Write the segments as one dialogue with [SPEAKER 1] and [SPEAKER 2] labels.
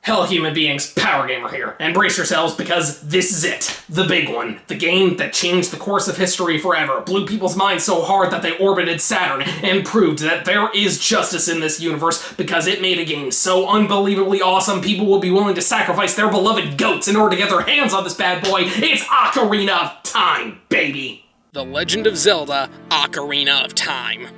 [SPEAKER 1] Hello human beings, PowerGamer here, and brace yourselves because this is it. The big one. The game that changed the course of history forever, blew people's minds so hard that they orbited Saturn, and proved that there is justice in this universe because it made a game so unbelievably awesome people will be willing to sacrifice their beloved goats in order to get their hands on this bad boy. It's Ocarina of Time, baby!
[SPEAKER 2] The Legend of Zelda, Ocarina of Time.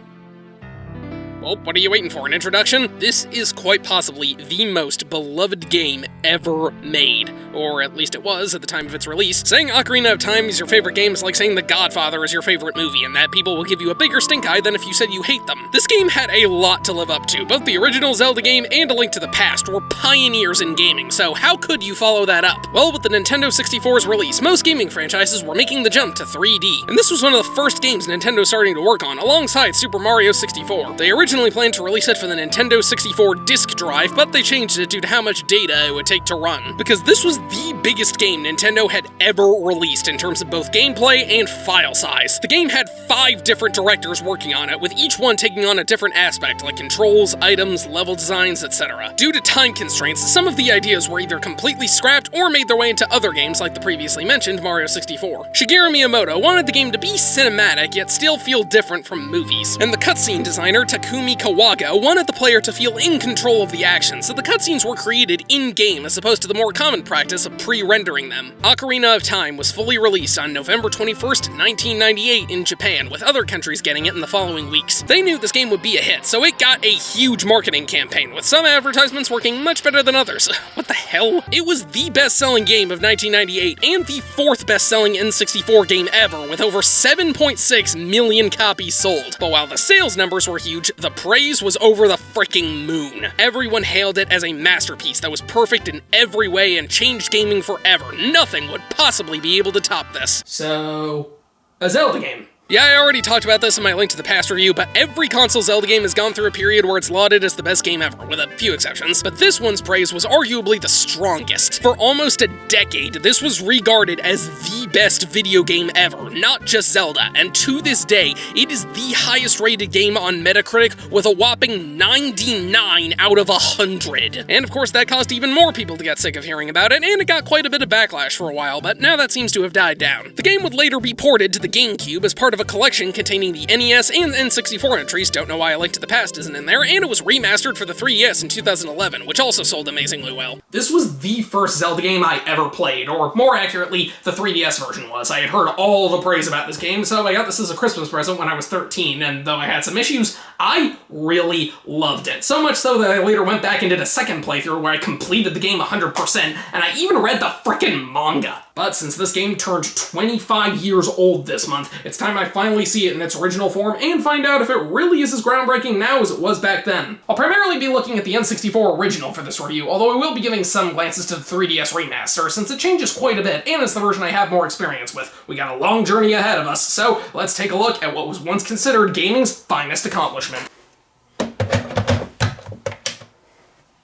[SPEAKER 2] Well, what are you waiting for, an introduction? This is quite possibly the most beloved game ever made. Or at least it was at the time of its release. Saying Ocarina of Time is your favorite game is like saying The Godfather is your favorite movie, and that people will give you a bigger stink eye than if you said you hate them. This game had a lot to live up to. Both the original Zelda game and A Link to the Past were pioneers in gaming, so how could you follow that up? Well, with the Nintendo 64's release, most gaming franchises were making the jump to 3D. And this was one of the first games Nintendo starting to work on, alongside Super Mario 64. They originally planned to release it for the Nintendo 64 disk drive, but they changed it due to how much data it would take to run. Because this was the biggest game Nintendo had ever released in terms of both gameplay and file size. The game had 5 different directors working on it, with each one taking on a different aspect, like controls, items, level designs, etc. Due to time constraints, some of the ideas were either completely scrapped or made their way into other games like the previously mentioned Mario 64. Shigeru Miyamoto wanted the game to be cinematic, yet still feel different from movies. And the cutscene designer, Takumi Kawaga, wanted the player to feel in control of the action, so the cutscenes were created in-game as opposed to the more common practice of pre-rendering them. Ocarina of Time was fully released on November 21st, 1998 in Japan, with other countries getting it in the following weeks. They knew this game would be a hit, so it got a huge marketing campaign, with some advertisements working much better than others. What the hell? It was the best-selling game of 1998, and the 4th best-selling N64 game ever, with over 7.6 million copies sold. But while the sales numbers were huge, the praise was over the freaking moon. Everyone hailed it as a masterpiece that was perfect in every way and changed gaming forever. Nothing would possibly be able to top this.
[SPEAKER 1] So, a Zelda game.
[SPEAKER 2] Yeah, I already talked about this in my Link to the Past review, but every console Zelda game has gone through a period where it's lauded as the best game ever, with a few exceptions. But this one's praise was arguably the strongest. For almost a decade, this was regarded as the best video game ever, not just Zelda, and to this day, it is the highest rated game on Metacritic with a whopping 99 out of 100. And of course, that caused even more people to get sick of hearing about it, and it got quite a bit of backlash for a while, but now that seems to have died down. The game would later be ported to the GameCube as part of a collection containing the NES and N64 entries, don't know why A Link to the Past isn't in there, and it was remastered for the 3DS in 2011, which also sold amazingly well.
[SPEAKER 1] This was the first Zelda game I ever played, or more accurately, the 3DS version was. I had heard all the praise about this game, so I got this as a Christmas present when I was 13, and though I had some issues, I really loved it. So much so that I later went back and did a second playthrough where I completed the game 100%, and I even read the frickin' manga. But since this game turned 25 years old this month, it's time I finally see it in its original form and find out if it really is as groundbreaking now as it was back then. I'll primarily be looking at the N64 original for this review, although I will be giving some glances to the 3DS remaster, since it changes quite a bit, and it's the version I have more experience with. We got a long journey ahead of us, so let's take a look at what was once considered gaming's finest accomplishment.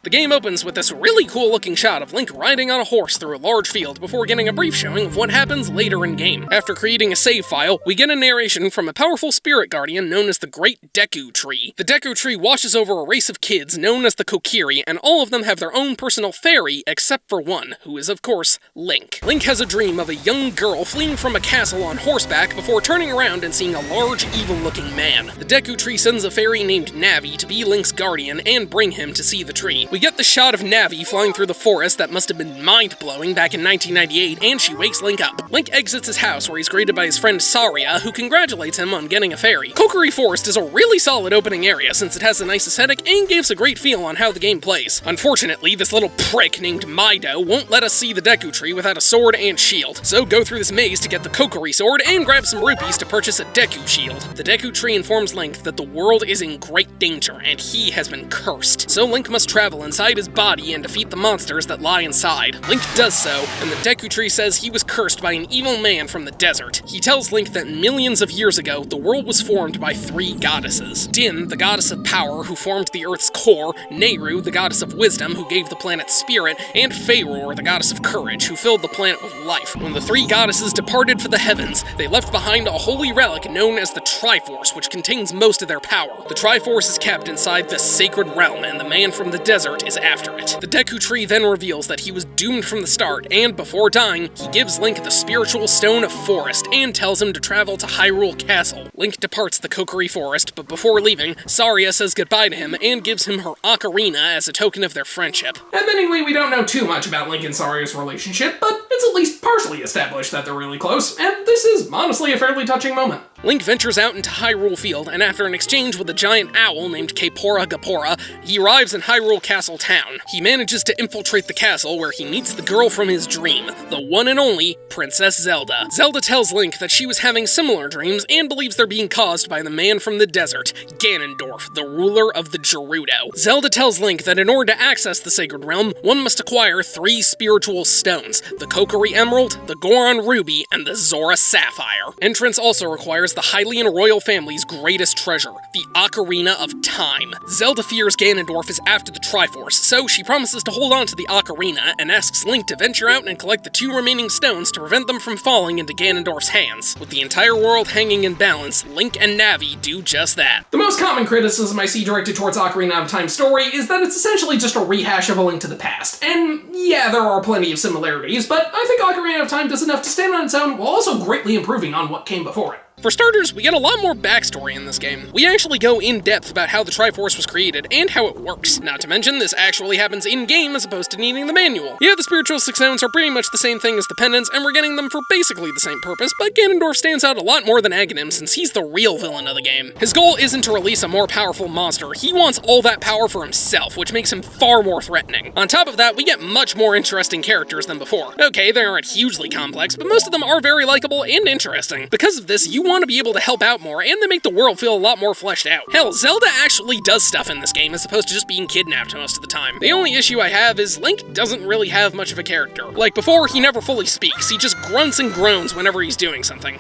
[SPEAKER 2] The game opens with this really cool looking shot of Link riding on a horse through a large field before getting a brief showing of what happens later in game. After creating a save file, we get a narration from a powerful spirit guardian known as the Great Deku Tree. The Deku Tree watches over a race of kids known as the Kokiri, and all of them have their own personal fairy except for one, who is of course Link. Link has a dream of a young girl fleeing from a castle on horseback before turning around and seeing a large evil-looking man. The Deku Tree sends a fairy named Navi to be Link's guardian and bring him to see the tree. We get the shot of Navi flying through the forest that must have been mind-blowing back in 1998, and she wakes Link up. Link exits his house where he's greeted by his friend Saria, who congratulates him on getting a fairy. Kokiri Forest is a really solid opening area since it has a nice aesthetic and gives a great feel on how the game plays. Unfortunately, this little prick named Mido won't let us see the Deku Tree without a sword and shield, so go through this maze to get the Kokiri sword and grab some rupees to purchase a Deku shield. The Deku Tree informs Link that the world is in great danger and he has been cursed, so Link must travel inside his body and defeat the monsters that lie inside. Link does so, and the Deku Tree says he was cursed by an evil man from the desert. He tells Link that millions of years ago, the world was formed by 3 goddesses. Din, the goddess of power, who formed the Earth's core, Nehru, the goddess of wisdom, who gave the planet spirit, and Faeror, the goddess of courage, who filled the planet with life. When the 3 goddesses departed for the heavens, they left behind a holy relic known as the Triforce, which contains most of their power. The Triforce is kept inside the sacred realm, and the man from the desert desert is after it. The Deku Tree then reveals that he was doomed from the start, and before dying, he gives Link the spiritual stone of forest and tells him to travel to Hyrule Castle. Link departs the Kokiri Forest, but before leaving, Saria says goodbye to him and gives him her ocarina as a token of their friendship.
[SPEAKER 1] Admittingly, we don't know too much about Link and Saria's relationship, but it's at least partially established that they're really close, and this is honestly a fairly touching moment.
[SPEAKER 2] Link ventures out into Hyrule Field, and after an exchange with a giant owl named Kaepora Gapora, he arrives in Hyrule Castle town. He manages to infiltrate the castle, where he meets the girl from his dream, the one and only Princess Zelda. Zelda tells Link that she was having similar dreams and believes they're being caused by the man from the desert, Ganondorf, the ruler of the Gerudo. Zelda tells Link that in order to access the Sacred Realm, one must acquire 3 spiritual stones, the Kokiri Emerald, the Goron Ruby, and the Zora Sapphire. Entrance also requires the Hylian royal family's greatest treasure, the Ocarina of Time. Zelda fears Ganondorf is after the Triforce, so she promises to hold on to the Ocarina and asks Link to venture out and collect the 2 remaining stones to prevent them from falling into Ganondorf's hands. With the entire world hanging in balance, Link and Navi do just that.
[SPEAKER 1] The most common criticism I see directed towards Ocarina of Time's story is that it's essentially just a rehash of A Link to the Past. And yeah, there are plenty of similarities, but I think Ocarina of Time does enough to stand on its own while also greatly improving on what came before it.
[SPEAKER 2] For starters, we get a lot more backstory in this game. We actually go in depth about how the Triforce was created and how it works. Not to mention, this actually happens in-game as opposed to needing the manual. Yeah, the spiritual 6 stones are pretty much the same thing as the pendants, and we're getting them for basically the same purpose, but Ganondorf stands out a lot more than Aghanim since he's the real villain of the game. His goal isn't to release a more powerful monster, he wants all that power for himself, which makes him far more threatening. On top of that, we get much more interesting characters than before. Okay, they aren't hugely complex, but most of them are very likable and interesting. Because of this, you want to be able to help out more, and they make the world feel a lot more fleshed out. Hell, Zelda actually does stuff in this game as opposed to just being kidnapped most of the time. The only issue I have is Link doesn't really have much of a character. Like before, he never fully speaks, he just grunts and groans whenever he's doing something.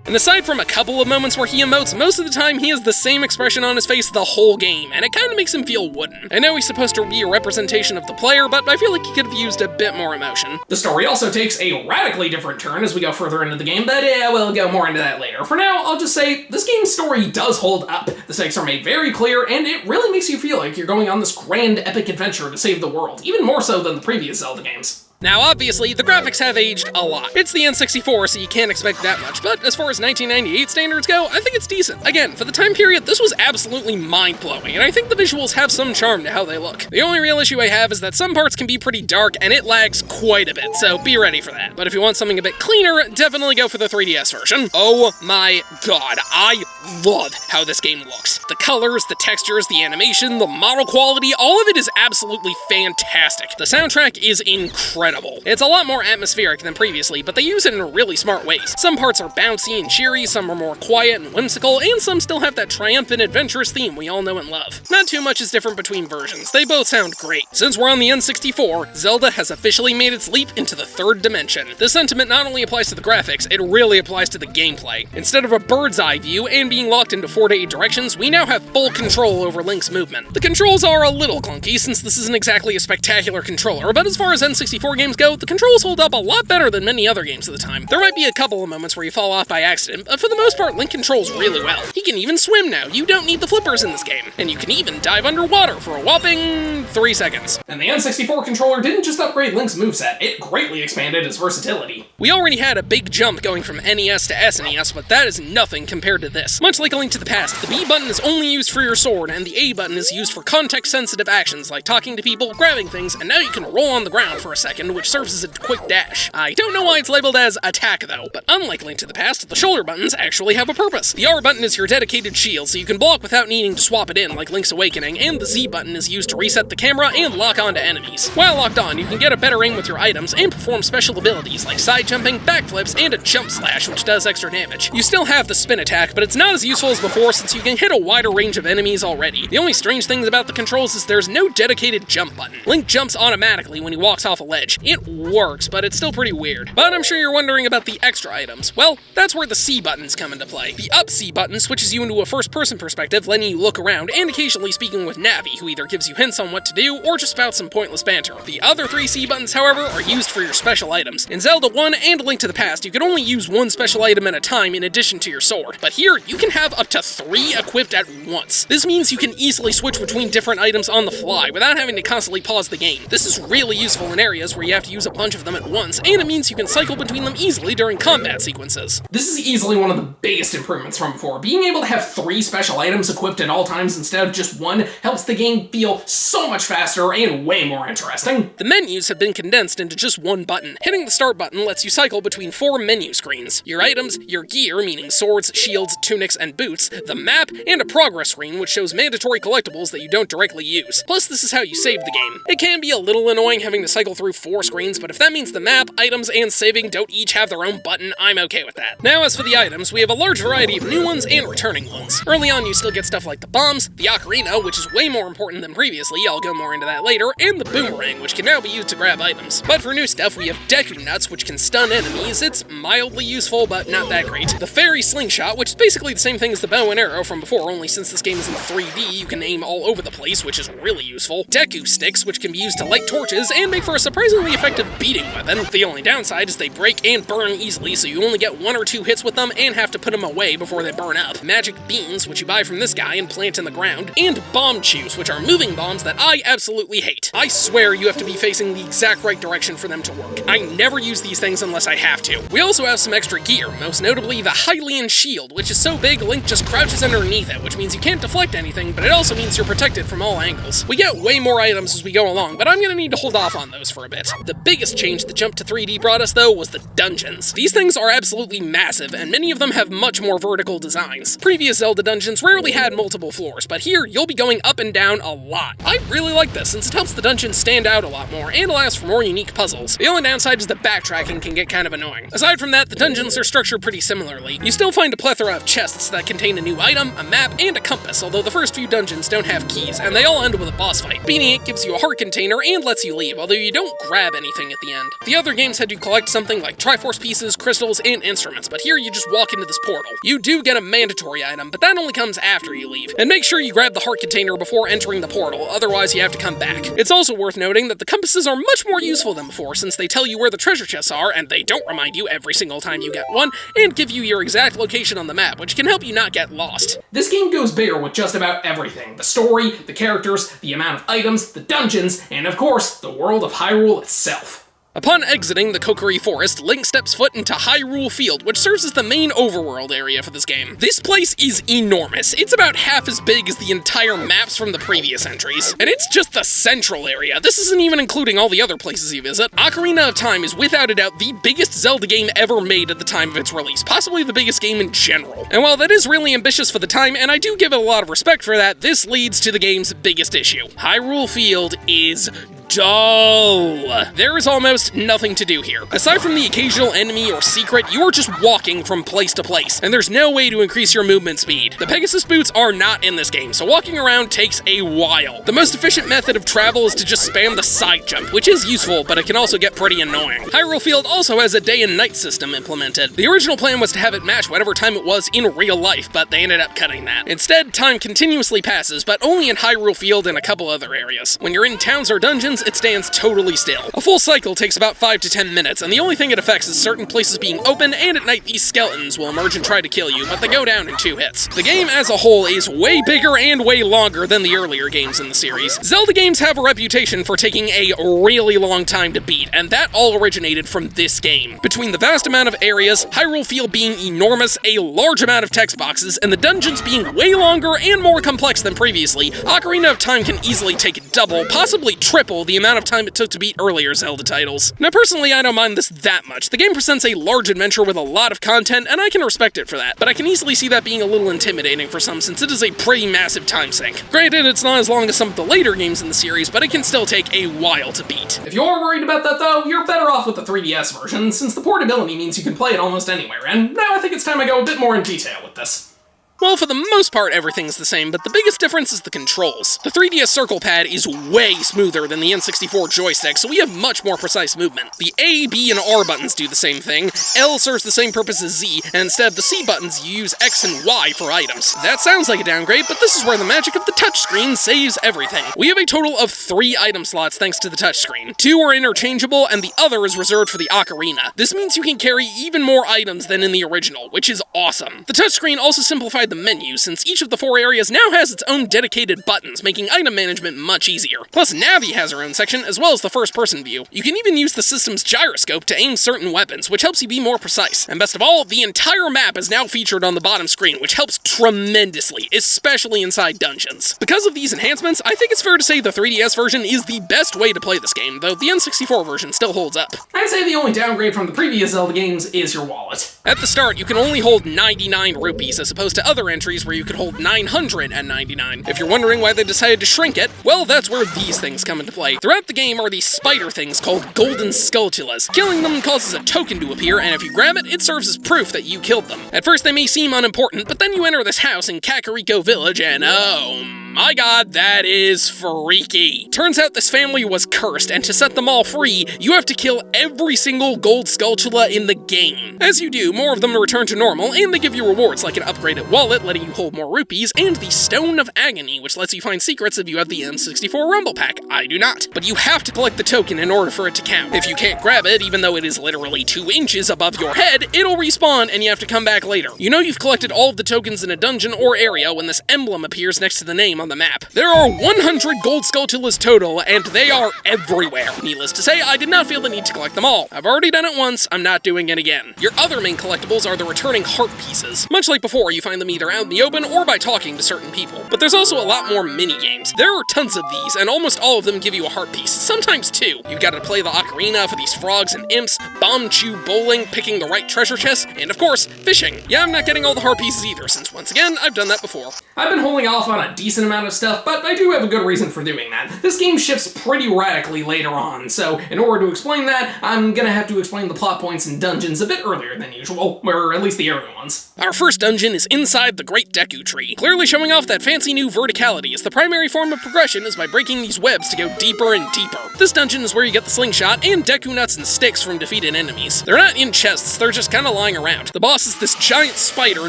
[SPEAKER 2] And aside from a couple of moments where he emotes, most of the time he has the same expression on his face the whole game, and it kind of makes him feel wooden. I know he's supposed to be a representation of the player, but I feel like he could have used a bit more emotion.
[SPEAKER 1] The story also takes a radically different turn as we go further into the game, but yeah, we'll go more into that later. For now, I'll just say, this game's story does hold up. The stakes are made very clear, and it really makes you feel like you're going on this grand epic adventure to save the world, even more so than the previous Zelda games.
[SPEAKER 2] Now, obviously, the graphics have aged a lot. It's the N64, so you can't expect that much, but as far as 1998 standards go, I think it's decent. Again, for the time period, this was absolutely mind-blowing, and I think the visuals have some charm to how they look. The only real issue I have is that some parts can be pretty dark, and it lags quite a bit, so be ready for that. But if you want something a bit cleaner, definitely go for the 3DS version. Oh my god, I love how this game looks. The colors, the textures, the animation, the model quality, all of it is absolutely fantastic. The soundtrack is incredible. It's a lot more atmospheric than previously, but they use it in really smart ways. Some parts are bouncy and cheery, some are more quiet and whimsical, and some still have that triumphant, adventurous theme we all know and love. Not too much is different between versions. They both sound great. Since we're on the N64, Zelda has officially made its leap into the 3rd dimension. This sentiment not only applies to the graphics, it really applies to the gameplay. Instead of a bird's eye view and being locked into 4 to 8 directions, we now have full control over Link's movement. The controls are a little clunky since this isn't exactly a spectacular controller, but as far as N64 games go, the controls hold up a lot better than many other games of the time. There might be a couple of moments where you fall off by accident, but for the most part, Link controls really well. He can even swim now, you don't need the flippers in this game, and you can even dive underwater for a whopping 3 seconds.
[SPEAKER 1] And the N64 controller didn't just upgrade Link's moveset, it greatly expanded his versatility.
[SPEAKER 2] We already had a big jump going from NES to SNES, but that is nothing compared to this. Much like A Link to the Past, the B button is only used for your sword, and the A button is used for context-sensitive actions like talking to people, grabbing things, and now you can roll on the ground for a second, which serves as a quick dash. I don't know why it's labeled as attack though, but unlike Link to the Past, the shoulder buttons actually have a purpose. The R button is your dedicated shield, so you can block without needing to swap it in like Link's Awakening, and the Z button is used to reset the camera and lock onto enemies. While locked on, you can get a better aim with your items and perform special abilities like side jumping, backflips, and a jump slash, which does extra damage. You still have the spin attack, but it's not as useful as before since you can hit a wider range of enemies already. The only strange thing about the controls is there's no dedicated jump button. Link jumps automatically when he walks off a ledge, much. It works, but it's still pretty weird. But I'm sure you're wondering about the extra items. Well, that's where the C buttons come into play. The up C button switches you into a first-person perspective, letting you look around, and occasionally speaking with Navi, who either gives you hints on what to do, or just spouts some pointless banter. The other 3 C buttons, however, are used for your special items. In Zelda 1 and A Link to the Past, you could only use 1 special item at a time in addition to your sword. But here, you can have up to 3 equipped at once. This means you can easily switch between different items on the fly, without having to constantly pause the game. This is really useful in areas where you have to use a bunch of them at once, and it means you can cycle between them easily during combat sequences.
[SPEAKER 1] This is easily one of the biggest improvements from before. Being able to have 3 special items equipped at all times instead of just 1 helps the game feel so much faster and way more interesting.
[SPEAKER 2] The menus have been condensed into just 1 button. Hitting the start button lets you cycle between 4 menu screens: your items, your gear, meaning swords, shields, tunics, and boots, the map, and a progress screen which shows mandatory collectibles that you don't directly use. Plus, this is how you save the game. It can be a little annoying having to cycle through 4 screens, but if that means the map, items, and saving don't each have their own button, I'm okay with that. Now, as for the items, we have a large variety of new ones and returning ones. Early on, you still get stuff like the bombs, the ocarina, which is way more important than previously, I'll go more into that later, and the boomerang, which can now be used to grab items. But for new stuff, we have Deku Nuts, which can stun enemies. It's mildly useful, but not that great. The Fairy Slingshot, which is basically the same thing as the bow and arrow from before, only since this game is in 3D, you can aim all over the place, which is really useful. Deku Sticks, which can be used to light torches and make for a surprisingly effective beating weapon. The only downside is they break and burn easily, so you only get 1 or 2 hits with them and have to put them away before they burn up. Magic Beans, which you buy from this guy and plant in the ground, and Bomb Chews, which are moving bombs that I absolutely hate. I swear you have to be facing the exact right direction for them to work. I never use these things unless I have to. We also have some extra gear, most notably the Hylian Shield, which is so big Link just crouches underneath it, which means you can't deflect anything, but it also means you're protected from all angles. We get way more items as we go along, but I'm gonna need to hold off on those for a bit. The biggest change the jump to 3D brought us, though, was the dungeons. These things are absolutely massive, and many of them have much more vertical designs. Previous Zelda dungeons rarely had multiple floors, but here you'll be going up and down a lot. I really like this, since it helps the dungeons stand out a lot more, and allows for more unique puzzles. The only downside is the backtracking can get kind of annoying. Aside from that, the dungeons are structured pretty similarly. You still find a plethora of chests that contain a new item, a map, and a compass, although the first few dungeons don't have keys, and they all end with a boss fight. Beating it gives you a heart container and lets you leave, although you don't grab anything at the end. The other games had you collect something like Triforce pieces, crystals, and instruments, but here you just walk into this portal. You do get a mandatory item, but that only comes after you leave. And make sure you grab the heart container before entering the portal, otherwise you have to come back. It's also worth noting that the compasses are much more useful than before, since they tell you where the treasure chests are, and they don't remind you every single time you get one, and give you your exact location on the map, which can help you not get lost.
[SPEAKER 1] This game goes bigger with just about everything. The story, the characters, the amount of items, the dungeons, and of course, the world of Hyrule itself.
[SPEAKER 2] Upon exiting the Kokiri Forest, Link steps foot into Hyrule Field, which serves as the main overworld area for this game. This place is enormous. It's about half as big as the entire maps from the previous entries. And it's just the central area. This isn't even including all the other places you visit. Ocarina of Time is without a doubt the biggest Zelda game ever made at the time of its release, possibly the biggest game in general. And while that is really ambitious for the time, and I do give it a lot of respect for that, this leads to the game's biggest issue. Hyrule Field is dull. There is almost nothing to do here. Aside from the occasional enemy or secret, you are just walking from place to place, and there's no way to increase your movement speed. The Pegasus boots are not in this game, so walking around takes a while. The most efficient method of travel is to just spam the side jump, which is useful, but it can also get pretty annoying. Hyrule Field also has a day and night system implemented. The original plan was to have it match whatever time it was in real life, but they ended up cutting that. Instead, time continuously passes, but only in Hyrule Field and a couple other areas. When you're in towns or dungeons, it stands totally still. A full cycle takes about 5 to 10 minutes, and the only thing it affects is certain places being open, and at night these skeletons will emerge and try to kill you, but they go down in 2 hits. The game as a whole is way bigger and way longer than the earlier games in the series. Zelda games have a reputation for taking a really long time to beat, and that all originated from this game. Between the vast amount of areas, Hyrule Field being enormous, a large amount of text boxes, and the dungeons being way longer and more complex than previously, Ocarina of Time can easily take double, possibly triple the amount of time it took to beat earlier Zelda titles. Now personally, I don't mind this that much. The game presents a large adventure with a lot of content, and I can respect it for that, but I can easily see that being a little intimidating for some since it is a pretty massive time sink. Granted, it's not as long as some of the later games in the series, but it can still take a while to beat.
[SPEAKER 1] If you're worried about that though, you're better off with the 3DS version, since the portability means you can play it almost anywhere, and now I think it's time I go a bit more in detail with this.
[SPEAKER 2] Well, for the most part, everything's the same, but the biggest difference is the controls. The 3DS Circle Pad is way smoother than the N64 joystick, so we have much more precise movement. The A, B, and R buttons do the same thing, L serves the same purpose as Z, and instead of the C buttons, you use X and Y for items. That sounds like a downgrade, but this is where the magic of the touchscreen saves everything. We have a total of 3 item slots thanks to the touchscreen. 2 are interchangeable, and the other is reserved for the ocarina. This means you can carry even more items than in the original, which is awesome. The touchscreen also simplified the menu, since each of the 4 areas now has its own dedicated buttons, making item management much easier. Plus, Navi has her own section, as well as the first-person view. You can even use the system's gyroscope to aim certain weapons, which helps you be more precise. And best of all, the entire map is now featured on the bottom screen, which helps tremendously, especially inside dungeons. Because of these enhancements, I think it's fair to say the 3DS version is the best way to play this game, though the N64 version still holds up.
[SPEAKER 1] I'd say the only downgrade from the previous Zelda games is your wallet.
[SPEAKER 2] At the start, you can only hold 99 rupees, as opposed to other entries where you could hold 999. If you're wondering why they decided to shrink it, well, that's where these things come into play. Throughout the game are these spider things called golden skulltulas. Killing them causes a token to appear, and if you grab it, it serves as proof that you killed them. At first, they may seem unimportant, but then you enter this house in Kakariko Village, and oh my god, that is freaky. Turns out this family was cursed, and to set them all free, you have to kill every single gold skulltula in the game. As you do, more of them return to normal, and they give you rewards like an upgraded wallet, letting you hold more rupees, and the Stone of Agony, which lets you find secrets if you have the N64 Rumble Pack. I do not. But you have to collect the token in order for it to count. If you can't grab it, even though it is literally 2 inches above your head, it'll respawn and you have to come back later. You know you've collected all of the tokens in a dungeon or area when this emblem appears next to the name on the map. There are 100 gold skulltulas total, and they are everywhere. Needless to say, I did not feel the need to collect them all. I've already done it once, I'm not doing it again. Your other main collectibles are the returning heart pieces. Much like before, you find them either out in the open or by talking to certain people. But there's also a lot more mini-games. There are tons of these, and almost all of them give you a heart piece, sometimes 2. You've got to play the ocarina for these frogs and imps, bomb chew bowling, picking the right treasure chest, and of course, fishing. Yeah, I'm not getting all the heart pieces either, since once again, I've done that before.
[SPEAKER 1] I've been holding off on a decent amount of stuff, but I do have a good reason for doing that. This game shifts pretty radically later on, so in order to explain that, I'm gonna have to explain the plot points and dungeons a bit earlier than usual, or at least the area ones.
[SPEAKER 2] Our first dungeon is inside the Great Deku Tree, clearly showing off that fancy new verticality, as the primary form of progression is by breaking these webs to go deeper and deeper. This dungeon is where you get the slingshot and Deku nuts and sticks from defeated enemies. They're not in chests, they're just kinda lying around. The boss is this giant spider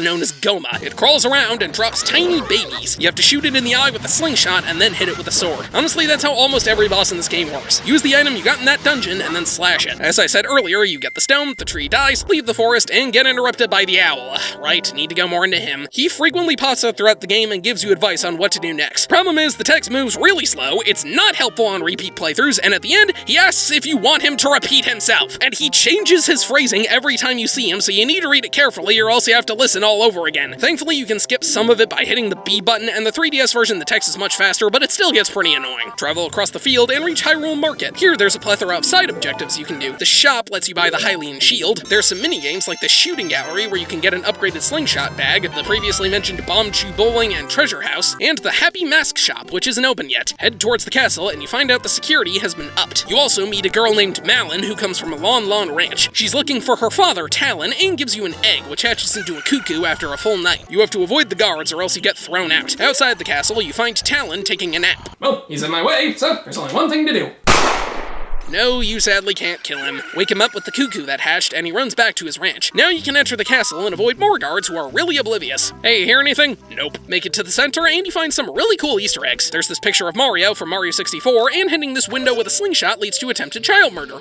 [SPEAKER 2] known as Goma. It crawls around and drops tiny babies. You have to shoot it in the eye with a slingshot and then hit it with a sword. Honestly, that's how almost every boss in this game works. Use the item you got in that dungeon and then slash it. As I said earlier, you get the stone, the tree dies, leave the forest, and get interrupted by the owl. Right, need to go more into him. He frequently pops up throughout the game and gives you advice on what to do next. Problem is, the text moves really slow, it's not helpful on repeat playthroughs, and at the end, he asks if you want him to repeat himself. And he changes his phrasing every time you see him, so you need to read it carefully or else you have to listen all over again. Thankfully, you can skip some of it by hitting the B button, and the 3DS version the text is much faster, but it still gets pretty annoying. Travel across the field and reach Hyrule Market. Here, there's a plethora of side objectives you can do. The shop lets you buy the Hylian Shield. There's some mini-games like the Shooting Gallery where you can get an upgraded slingshot bag, the previously mentioned Bomb Chew Bowling and Treasure House, and the Happy Mask Shop, which isn't open yet. Head towards the castle and you find out the security has been upped. You also meet a girl named Malin who comes from a Lon Lon ranch. She's looking for her father, Talon, and gives you an egg, which hatches into a cuckoo after a full night. You have to avoid the guards or else you get thrown out. Outside the castle, you find Talon taking a nap.
[SPEAKER 1] Well, he's in my way, so there's only one thing to do.
[SPEAKER 2] No, you sadly can't kill him. Wake him up with the cuckoo that hatched, and he runs back to his ranch. Now you can enter the castle and avoid more guards who are really oblivious. Hey, hear anything? Nope. Make it to the center, and you find some really cool Easter eggs. There's this picture of Mario from Mario 64, and hitting this window with a slingshot leads to attempted child murder.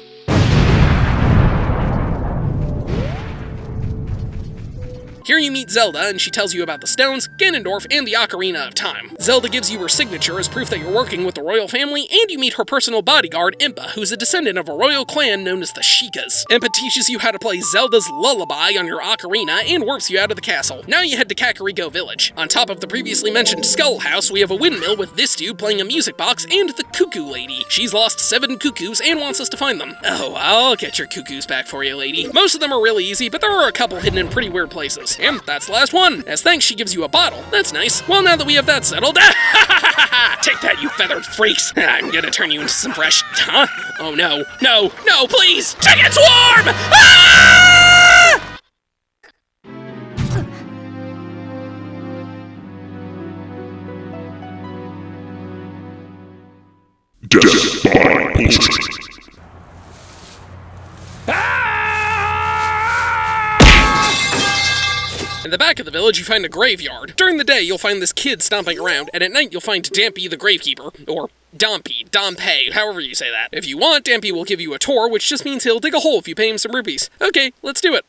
[SPEAKER 2] Here you meet Zelda, and she tells you about the stones, Ganondorf, and the Ocarina of Time. Zelda gives you her signature as proof that you're working with the royal family, and you meet her personal bodyguard, Impa, who's a descendant of a royal clan known as the Sheikahs. Impa teaches you how to play Zelda's Lullaby on your ocarina and warps you out of the castle. Now you head to Kakariko Village. On top of the previously mentioned Skull House, we have a windmill with this dude playing a music box and the Cuckoo Lady. She's lost 7 cuckoos and wants us to find them. Oh, I'll get your cuckoos back for you, lady. Most of them are really easy, but there are a couple hidden in pretty weird places. And that's the last one. As thanks, she gives you a bottle. That's nice. Well, now that we have that settled, take that, you feathered freaks. I'm gonna turn you into some fresh, huh? Oh no, no, no, please! Chicken swarm! Ah!
[SPEAKER 3] Death by poultry.
[SPEAKER 2] In the back of the village, you find a graveyard. During the day, you'll find this kid stomping around, and at night you'll find Dampy the Gravekeeper, or Dompe, however you say that. If you want, Dampy will give you a tour, which just means he'll dig a hole if you pay him some rupees. Okay, let's do it.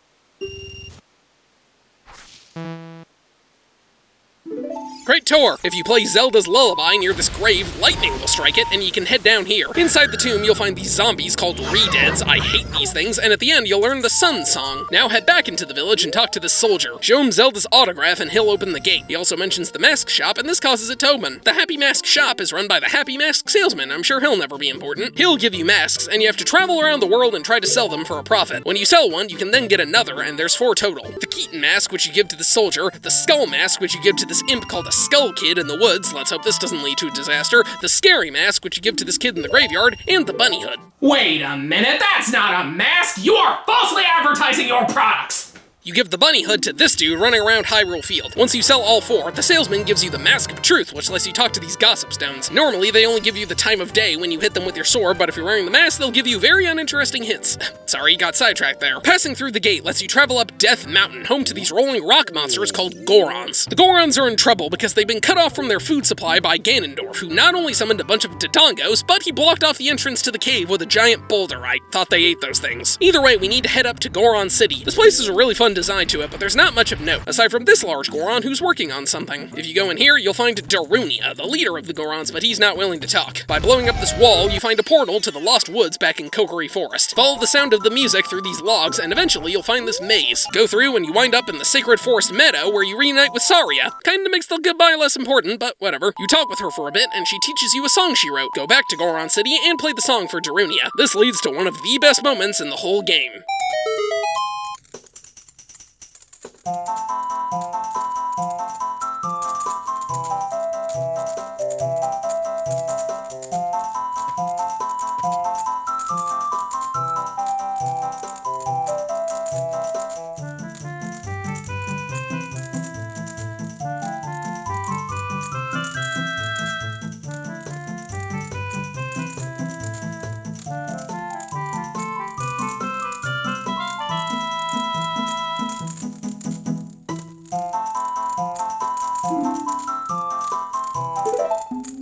[SPEAKER 2] Great tour! If you play Zelda's Lullaby near this grave, lightning will strike it, and you can head down here. Inside the tomb, you'll find these zombies called Redeads. I hate these things, and at the end, you'll learn the Sun Song. Now head back into the village and talk to this soldier. Show him Zelda's autograph, and he'll open the gate. He also mentions the mask shop, and this causes it to open. The Happy Mask shop is run by the Happy Mask salesman. I'm sure he'll never be important. He'll give you masks, and you have to travel around the world and try to sell them for a profit. When you sell one, you can then get another, and there's 4 total. The Keaton mask, which you give to the soldier, the Skull mask, which you give to this imp called a Skull Kid in the woods, let's hope this doesn't lead to a disaster, the Scary mask, which you give to this kid in the graveyard, and the Bunny hood.
[SPEAKER 1] Wait a minute, that's not a mask! You are falsely advertising your products!
[SPEAKER 2] You give the Bunny hood to this dude running around Hyrule Field. Once you sell all 4, the salesman gives you the Mask of Truth, which lets you talk to these gossip stones. Normally, they only give you the time of day when you hit them with your sword, but if you're wearing the mask, they'll give you very uninteresting hints. Sorry, got sidetracked there. Passing through the gate lets you travel up Death Mountain, home to these rolling rock monsters called Gorons. The Gorons are in trouble because they've been cut off from their food supply by Ganondorf, who not only summoned a bunch of Dodongos, but he blocked off the entrance to the cave with a giant boulder. I thought they ate those things. Either way, we need to head up to Goron City. This place has a really fun design to it, but there's not much of note, aside from this large Goron who's working on something. If you go in here, you'll find Darunia, the leader of the Gorons, but he's not willing to talk. By blowing up this wall, you find a portal to the Lost Woods back in Kokiri Forest. Follow the sound of the music through these logs, and eventually you'll find this maze. Go through and you wind up in the Sacred Forest Meadow, where you reunite with Saria. Kinda makes the goodbye less important, but whatever. You talk with her for a bit, and she teaches you a song she wrote. Go back to Goron City and play the song for Darunia. This leads to one of the best moments in the whole game.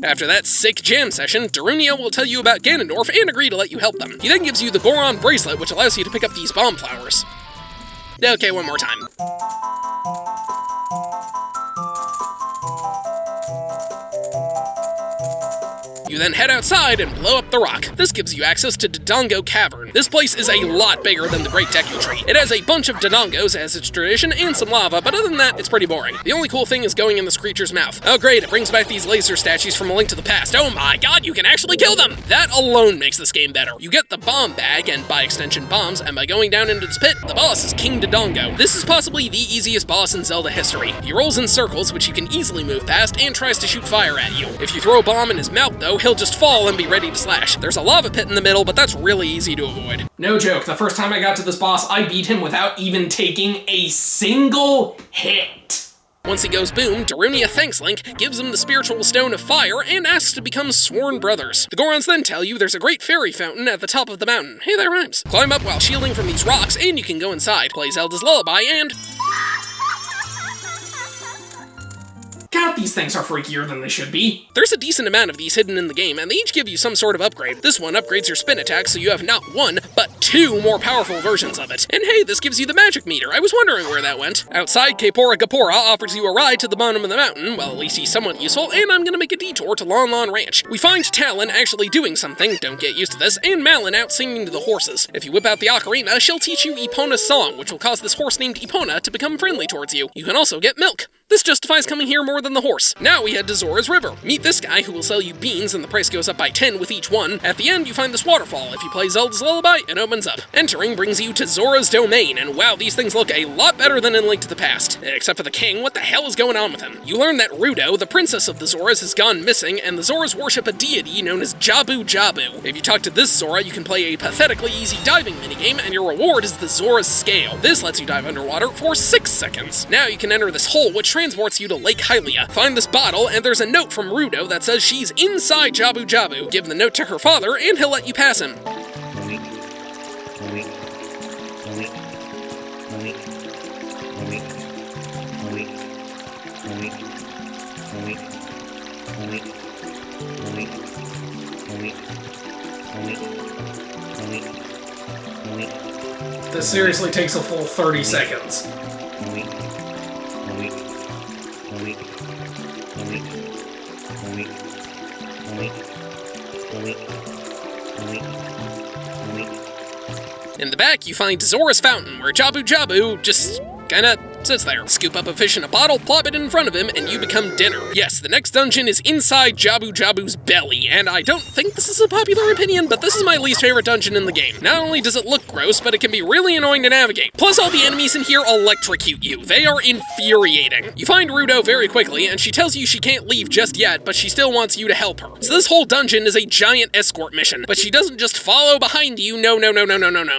[SPEAKER 2] After that sick jam session, Darunia will tell you about Ganondorf and agree to let you help them. He then gives you the Goron bracelet, which allows you to pick up these bomb flowers. Okay, one more time. You then head outside and blow up the rock. This gives you access to Dodongo Cavern. This place is a lot bigger than the Great Deku Tree. It has a bunch of Dodongos as its tradition and some lava, but other than that, it's pretty boring. The only cool thing is going in this creature's mouth. Oh great, it brings back these laser statues from A Link to the Past. Oh my god, you can actually kill them! That alone makes this game better. You get the bomb bag, and by extension bombs, and by going down into this pit, the boss is King Dodongo. This is possibly the easiest boss in Zelda history. He rolls in circles, which you can easily move past, and tries to shoot fire at you. If you throw a bomb in his mouth though, he'll just fall and be ready to slash. There's a lava pit in the middle, but that's really easy to avoid.
[SPEAKER 1] No joke, the first time I got to this boss, I beat him without even taking a single hit.
[SPEAKER 2] Once he goes boom, Darunia thanks Link, gives him the Spiritual Stone of Fire, and asks to become sworn brothers. The Gorons then tell you there's a great fairy fountain at the top of the mountain. Hey, that rhymes. Climb up while shielding from these rocks, and you can go inside, play Zelda's Lullaby, and...
[SPEAKER 1] God, these things are freakier than they should be.
[SPEAKER 2] There's a decent amount of these hidden in the game, and they each give you some sort of upgrade. This one upgrades your spin attack, so you have not 1, but 2 more powerful versions of it. And hey, this gives you the magic meter. I was wondering where that went. Outside, Kaepora Gapora offers you a ride to the bottom of the mountain. Well, at least he's somewhat useful, and I'm gonna make a detour to Lon Lon Ranch. We find Talon actually doing something, don't get used to this, and Malon out singing to the horses. If you whip out the ocarina, she'll teach you Epona's song, which will cause this horse named Epona to become friendly towards you. You can also get milk. This justifies coming here more than the horse. Now we head to Zora's River. Meet this guy who will sell you beans, and the price goes up by 10 with each one. At the end, you find this waterfall. If you play Zelda's Lullaby, it opens up. Entering brings you to Zora's Domain, and wow, these things look a lot better than in Link to the Past. Except for the king, what the hell is going on with him? You learn that Rudo, the princess of the Zoras, has gone missing, and the Zoras worship a deity known as Jabu Jabu. If you talk to this Zora, you can play a pathetically easy diving minigame, and your reward is the Zora's Scale. This lets you dive underwater for 6 seconds. Now you can enter this hole, which transports you to Lake Hylia. Find this bottle, and there's a note from Rudo that says she's inside Jabu Jabu. Give the note to her father, and he'll let you pass him.
[SPEAKER 1] This seriously takes a full 30 seconds.
[SPEAKER 2] In the back, you find Zora's Fountain, where Jabu Jabu just kinda sits there. Scoop up a fish in a bottle, plop it in front of him, and you become dinner. Yes, the next dungeon is inside Jabu Jabu's belly, and I don't think this is a popular opinion, but this is my least favorite dungeon in the game. Not only does it look gross, but it can be really annoying to navigate. Plus, all the enemies in here electrocute you. They are infuriating. You find Rudo very quickly, and she tells you she can't leave just yet, but she still wants you to help her. So this whole dungeon is a giant escort mission, but she doesn't just follow behind you, no.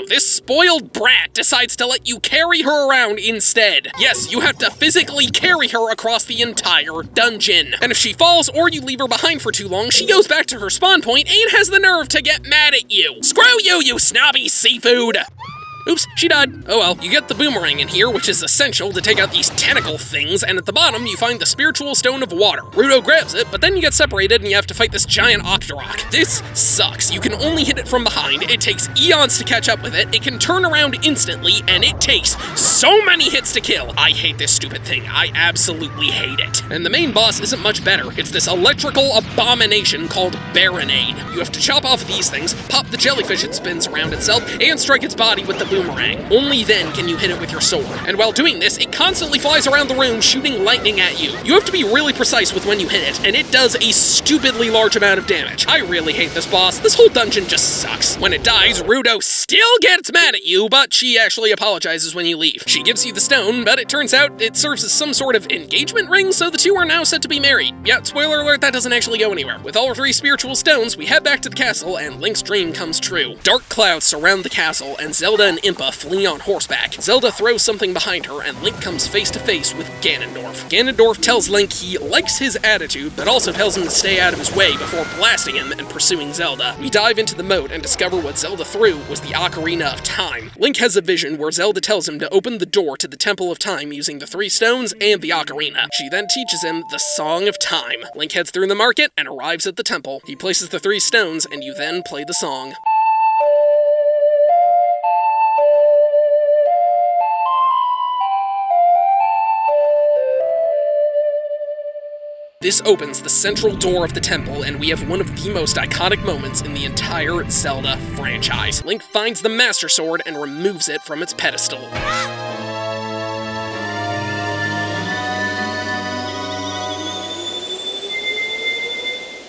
[SPEAKER 2] This spoiled brat decides to let you carry her around instead. Yes, you have to physically carry her across the entire dungeon. And if she falls or you leave her behind for too long, she goes back to her spawn point and has the nerve to get mad at you. Screw you, you snobby seafood! Oops, she died. Oh well. You get the boomerang in here, which is essential to take out these tentacle things, and at the bottom you find the spiritual stone of water. Rudo grabs it, but then you get separated and you have to fight this giant Octorok. This sucks. You can only hit it from behind, it takes eons to catch up with it, it can turn around instantly, and it takes so many hits to kill. I hate this stupid thing. I absolutely hate it. And the main boss isn't much better. It's this electrical abomination called Baronade. You have to chop off these things, pop the jellyfish it spins around itself, and strike its body with the boomerang. Only then can you hit it with your sword. And while doing this, it constantly flies around the room shooting lightning at you. You have to be really precise with when you hit it, and it does a stupidly large amount of damage. I really hate this boss. This whole dungeon just sucks. When it dies, Rudo still gets mad at you, but she actually apologizes when you leave. She gives you the stone, but it turns out it serves as some sort of engagement ring, so the two are now set to be married. Yeah, spoiler alert, that doesn't actually go anywhere. With all 3 spiritual stones, we head back to the castle, and Link's dream comes true. Dark clouds surround the castle, and Zelda and Impa flee on horseback. Zelda throws something behind her, and Link comes face to face with Ganondorf. Ganondorf tells Link he likes his attitude, but also tells him to stay out of his way before blasting him and pursuing Zelda. We dive into the moat and discover what Zelda threw was the Ocarina of Time. Link has a vision where Zelda tells him to open the door to the Temple of Time using the 3 stones and the ocarina. She then teaches him the Song of Time. Link heads through the market and arrives at the temple. He places the 3 stones, and you then play the song. This opens the central door of the temple, and we have one of the most iconic moments in the entire Zelda franchise. Link finds the Master Sword and removes it from its pedestal.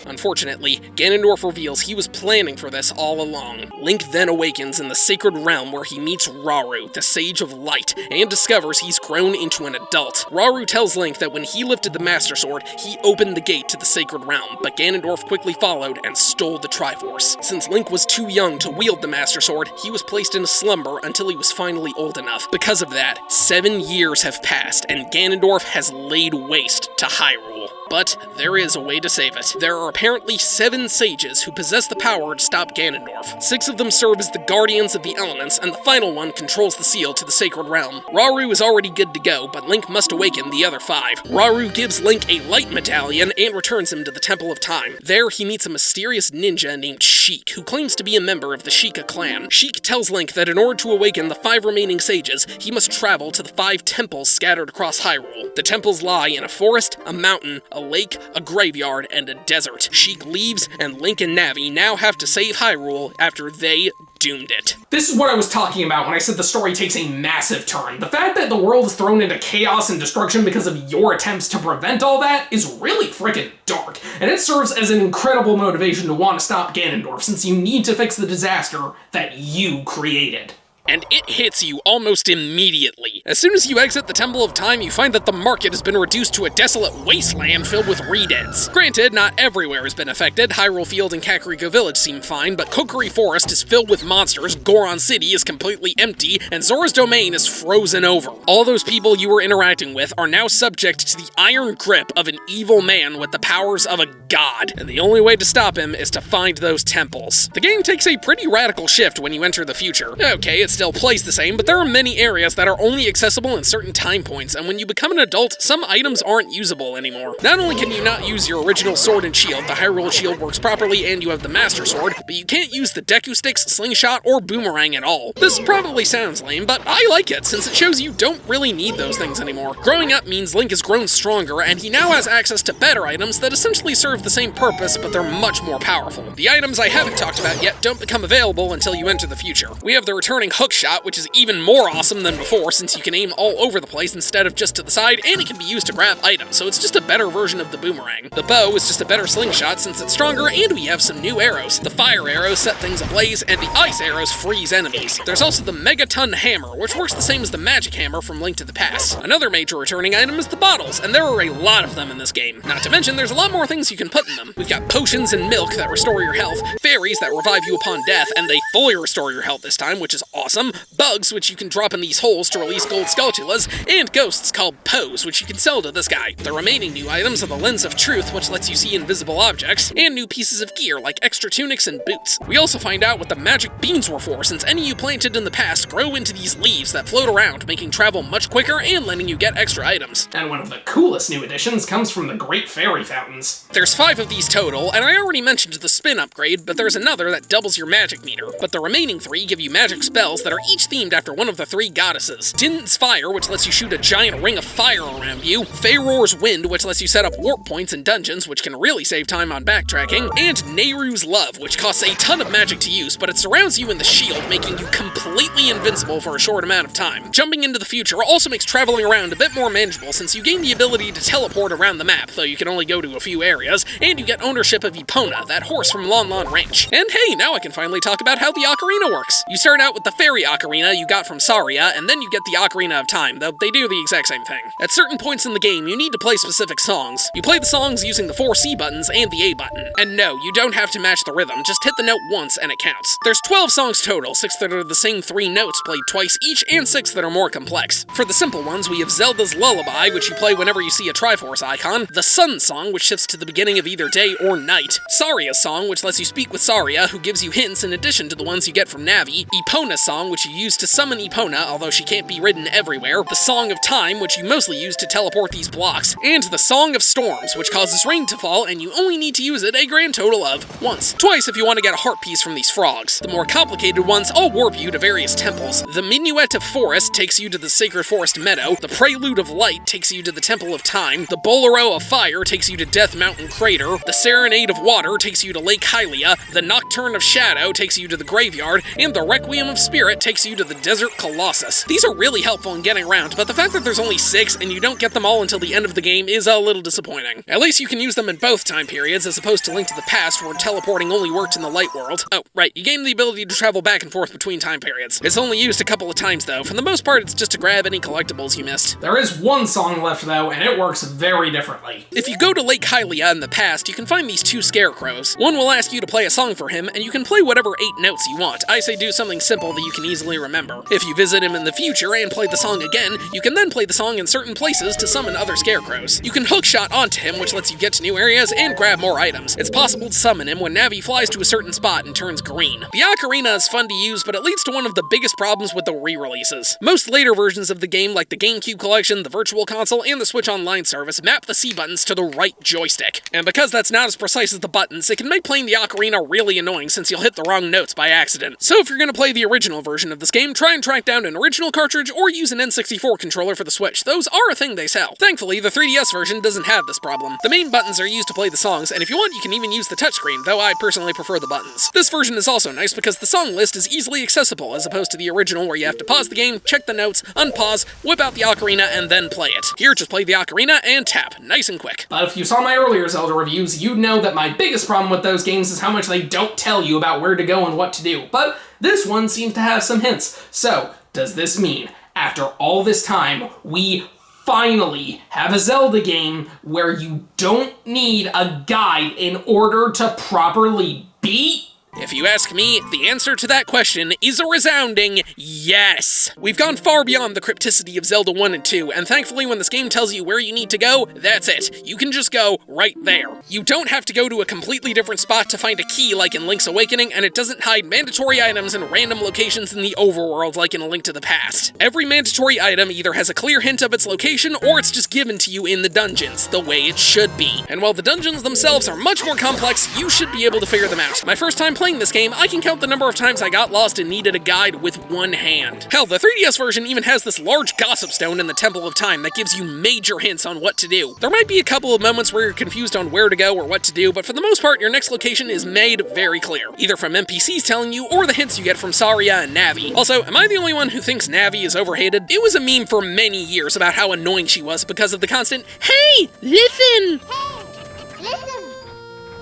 [SPEAKER 2] Unfortunately, Ganondorf reveals he was planning for this all along. Link then awakens in the sacred realm where he meets Rauru, the Sage of Light, and discovers he's grown into an adult. Rauru tells Link that when he lifted the Master Sword, he opened the gate to the sacred realm, but Ganondorf quickly followed and stole the Triforce. Since Link was too young to wield the Master Sword, he was placed in a slumber until he was finally old enough. Because of that, 7 years have passed, and Ganondorf has laid waste to Hyrule. But there is a way to save it. There are apparently 7 sages who possess the power to stop Ganondorf. 6 of them serve as the guardians of the elements, and the final one controls the seal to the sacred realm. Rauru is already good to go, but Link must awaken the other 5. Rauru gives Link a light medallion and returns him to the Temple of Time. There he meets a mysterious ninja named Sheik, who claims to be a member of the Sheikah clan. Sheik tells Link that in order to awaken the 5 remaining sages, he must travel to the 5 temples scattered across Hyrule. The temples lie in a forest, a mountain, a lake, a graveyard, and a desert. Sheik leaves, and Link and Navi now have to save Hyrule after they doomed it.
[SPEAKER 1] This is what I was talking about when I said the story takes a massive turn. The fact that the world is thrown into chaos and destruction because of your attempts to prevent all that is really freaking dark, and it serves as an incredible motivation to want to stop Ganondorf, since you need to fix the disaster that you created.
[SPEAKER 2] and it hits you almost immediately. As soon as you exit the Temple of Time, you find that the market has been reduced to a desolate wasteland filled with redeads. Granted, not everywhere has been affected. Hyrule Field and Kakariko Village seem fine, but Kokiri Forest is filled with monsters, Goron City is completely empty, and Zora's Domain is frozen over. All those people you were interacting with are now subject to the iron grip of an evil man with the powers of a god, and the only way to stop him is to find those temples. The game takes a pretty radical shift when you enter the future. Okay, it still plays the same, but there are many areas that are only accessible in certain time points, and when you become an adult, some items aren't usable anymore. Not only can you not use your original sword and shield, the Hyrule Shield works properly and you have the Master Sword, but you can't use the Deku Sticks, Slingshot, or Boomerang at all. This probably sounds lame, but I like it, since it shows you don't really need those things anymore. Growing up means Link has grown stronger, and he now has access to better items that essentially serve the same purpose, but they're much more powerful. The items I haven't talked about yet don't become available until you enter the future. We have the returning hookshot, which is even more awesome than before, since you can aim all over the place instead of just to the side, and it can be used to grab items, so it's just a better version of the boomerang. The bow is just a better slingshot since it's stronger, and we have some new arrows. The fire arrows set things ablaze, and the ice arrows freeze enemies. There's also the Megaton Hammer, which works the same as the Magic Hammer from Link to the Past. Another major returning item is the bottles, and there are a lot of them in this game. Not to mention, there's a lot more things you can put in them. We've got potions and milk that restore your health, fairies that revive you upon death, and they fully restore your health this time, which is awesome, bugs, which you can drop in these holes to release gold Skulltulas, and ghosts called Poes, which you can sell to this guy. The remaining new items are the Lens of Truth, which lets you see invisible objects, and new pieces of gear like extra tunics and boots. We also find out what the magic beans were for, since any you planted in the past grow into these leaves that float around, making travel much quicker and letting you get extra items.
[SPEAKER 1] And one of the coolest new additions comes from the Great Fairy Fountains.
[SPEAKER 2] There's 5 of these total, and I already mentioned the spin upgrade, but there's another that doubles your magic meter. But the remaining 3 give you magic spells that are each themed after one of the 3 goddesses. Din's Fire, which lets you shoot a giant ring of fire around you, Faeror's Wind, which lets you set up warp points in dungeons, which can really save time on backtracking, and Nehru's Love, which costs a ton of magic to use, but it surrounds you in the shield, making you completely invincible for a short amount of time. Jumping into the future also makes traveling around a bit more manageable, since you gain the ability to teleport around the map, though you can only go to a few areas, and you get ownership of Epona, that horse from Lon Lon Ranch. And hey, now I can finally talk about how the ocarina works. You start out with the fairy ocarina you got from Saria, and then you get the Ocarina of Time, though they do the exact same thing. At certain points in the game, you need to play specific songs. You play the songs using the 4 C buttons and the A button. And no, you don't have to match the rhythm, just hit the note once and it counts. There's 12 songs total, 6 that are the same 3 notes played twice each, and 6 that are more complex. For the simple ones, we have Zelda's Lullaby, which you play whenever you see a Triforce icon, the Sun Song, which shifts to the beginning of either day or night, Saria's Song, which lets you speak with Saria, who gives you hints in addition to the ones you get from Navi, Epona's Song, which you use to summon Epona, although she can't be ridden everywhere, the Song of Time, which you mostly use to teleport these blocks, and the Song of Storms, which causes rain to fall, and you only need to use it a grand total of once. Twice if you want to get a heart piece from these frogs. The more complicated ones all warp you to various temples. The Minuet of Forest takes you to the Sacred Forest Meadow, the Prelude of Light takes you to the Temple of Time, the Bolero of Fire takes you to Death Mountain Crater, the Serenade of Water takes you to Lake Hylia, the Nocturne of Shadow takes you to the Graveyard, and the Requiem of Spirit takes you to the Desert Colossus. These are really helpful in getting around, but the fact that there's only 6 and you don't get them all until the end of the game is a little disappointing. At least you can use them in both time periods, as opposed to Link to the Past, where teleporting only worked in the Light World. Oh, right, you gain the ability to travel back and forth between time periods. It's only used a couple of times though. For the most part, it's just to grab any collectibles you missed.
[SPEAKER 1] There is one song left though, and it works very differently.
[SPEAKER 2] If you go to Lake Hylia in the past, you can find these 2 scarecrows. One will ask you to play a song for him, and you can play whatever 8 notes you want. I say do something simple that you can easily remember. If you visit him in the future and play the song again, you can then play the song in certain places to summon other scarecrows. You can hookshot onto him, which lets you get to new areas and grab more items. It's possible to summon him when Navi flies to a certain spot and turns green. The ocarina is fun to use, but it leads to one of the biggest problems with the re-releases. Most later versions of the game, like the GameCube Collection, the Virtual Console, and the Switch Online service, map the C buttons to the right joystick. And because that's not as precise as the buttons, it can make playing the ocarina really annoying since you'll hit the wrong notes by accident. So if you're gonna play the original version of this game, try and track down an original cartridge or use an N64 controller for the Switch. Those are a thing they sell. Thankfully, the 3DS version doesn't have this problem. The main buttons are used to play the songs, and if you want, you can even use the touchscreen, though I personally prefer the buttons. This version is also nice because the song list is easily accessible, as opposed to the original where you have to pause the game, check the notes, unpause, whip out the ocarina, and then play it. Here, just play the ocarina and tap, nice and quick.
[SPEAKER 1] But if you saw my earlier Zelda reviews, you'd know that my biggest problem with those games is how much they don't tell you about where to go and what to do. But This one seems to have some hints. So, does this mean, after all this time, we finally have a Zelda game where you don't need a guide in order to properly beat?
[SPEAKER 2] If you ask me, the answer to that question is a resounding yes! We've gone far beyond the crypticity of Zelda 1 and 2, and thankfully when this game tells you where you need to go, that's it. You can just go right there. You don't have to go to a completely different spot to find a key like in Link's Awakening, and it doesn't hide mandatory items in random locations in the overworld like in A Link to the Past. Every mandatory item either has a clear hint of its location, or it's just given to you in the dungeons, the way it should be. And while the dungeons themselves are much more complex, you should be able to figure them out. My first time playing this game, I can count the number of times I got lost and needed a guide with one hand. Hell, the 3DS version even has this large gossip stone in the Temple of Time that gives you major hints on what to do. There might be a couple of moments where you're confused on where to go or what to do, but for the most part, your next location is made very clear, either from NPCs telling you or the hints you get from Saria and Navi. Also, am I the only one who thinks Navi is overhated? It was a meme for many years about how annoying she was because of the constant, "Hey, listen!"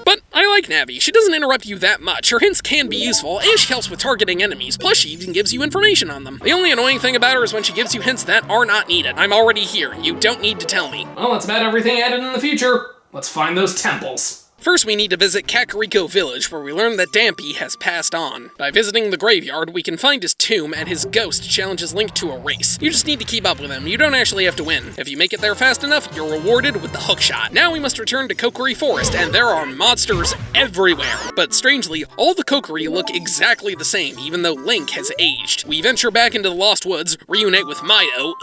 [SPEAKER 2] But I like Navi. She doesn't interrupt you that much. Her hints can be useful, and she helps with targeting enemies, plus she even gives you information on them. The only annoying thing about her is when she gives you hints that are not needed. I'm already here. You don't need to tell me.
[SPEAKER 1] Well, that's about everything added in the future. Let's find those temples.
[SPEAKER 2] First, we need to visit Kakariko Village, where we learn that Dampy has passed on. By visiting the graveyard, we can find his tomb, and his ghost challenges Link to a race. You just need to keep up with him. You don't actually have to win. If you make it there fast enough, you're rewarded with the hookshot. Now we must return to Kokiri Forest, and there are monsters everywhere. But strangely, all the Kokiri look exactly the same, even though Link has aged. We venture back into the Lost Woods, reunite with Mido,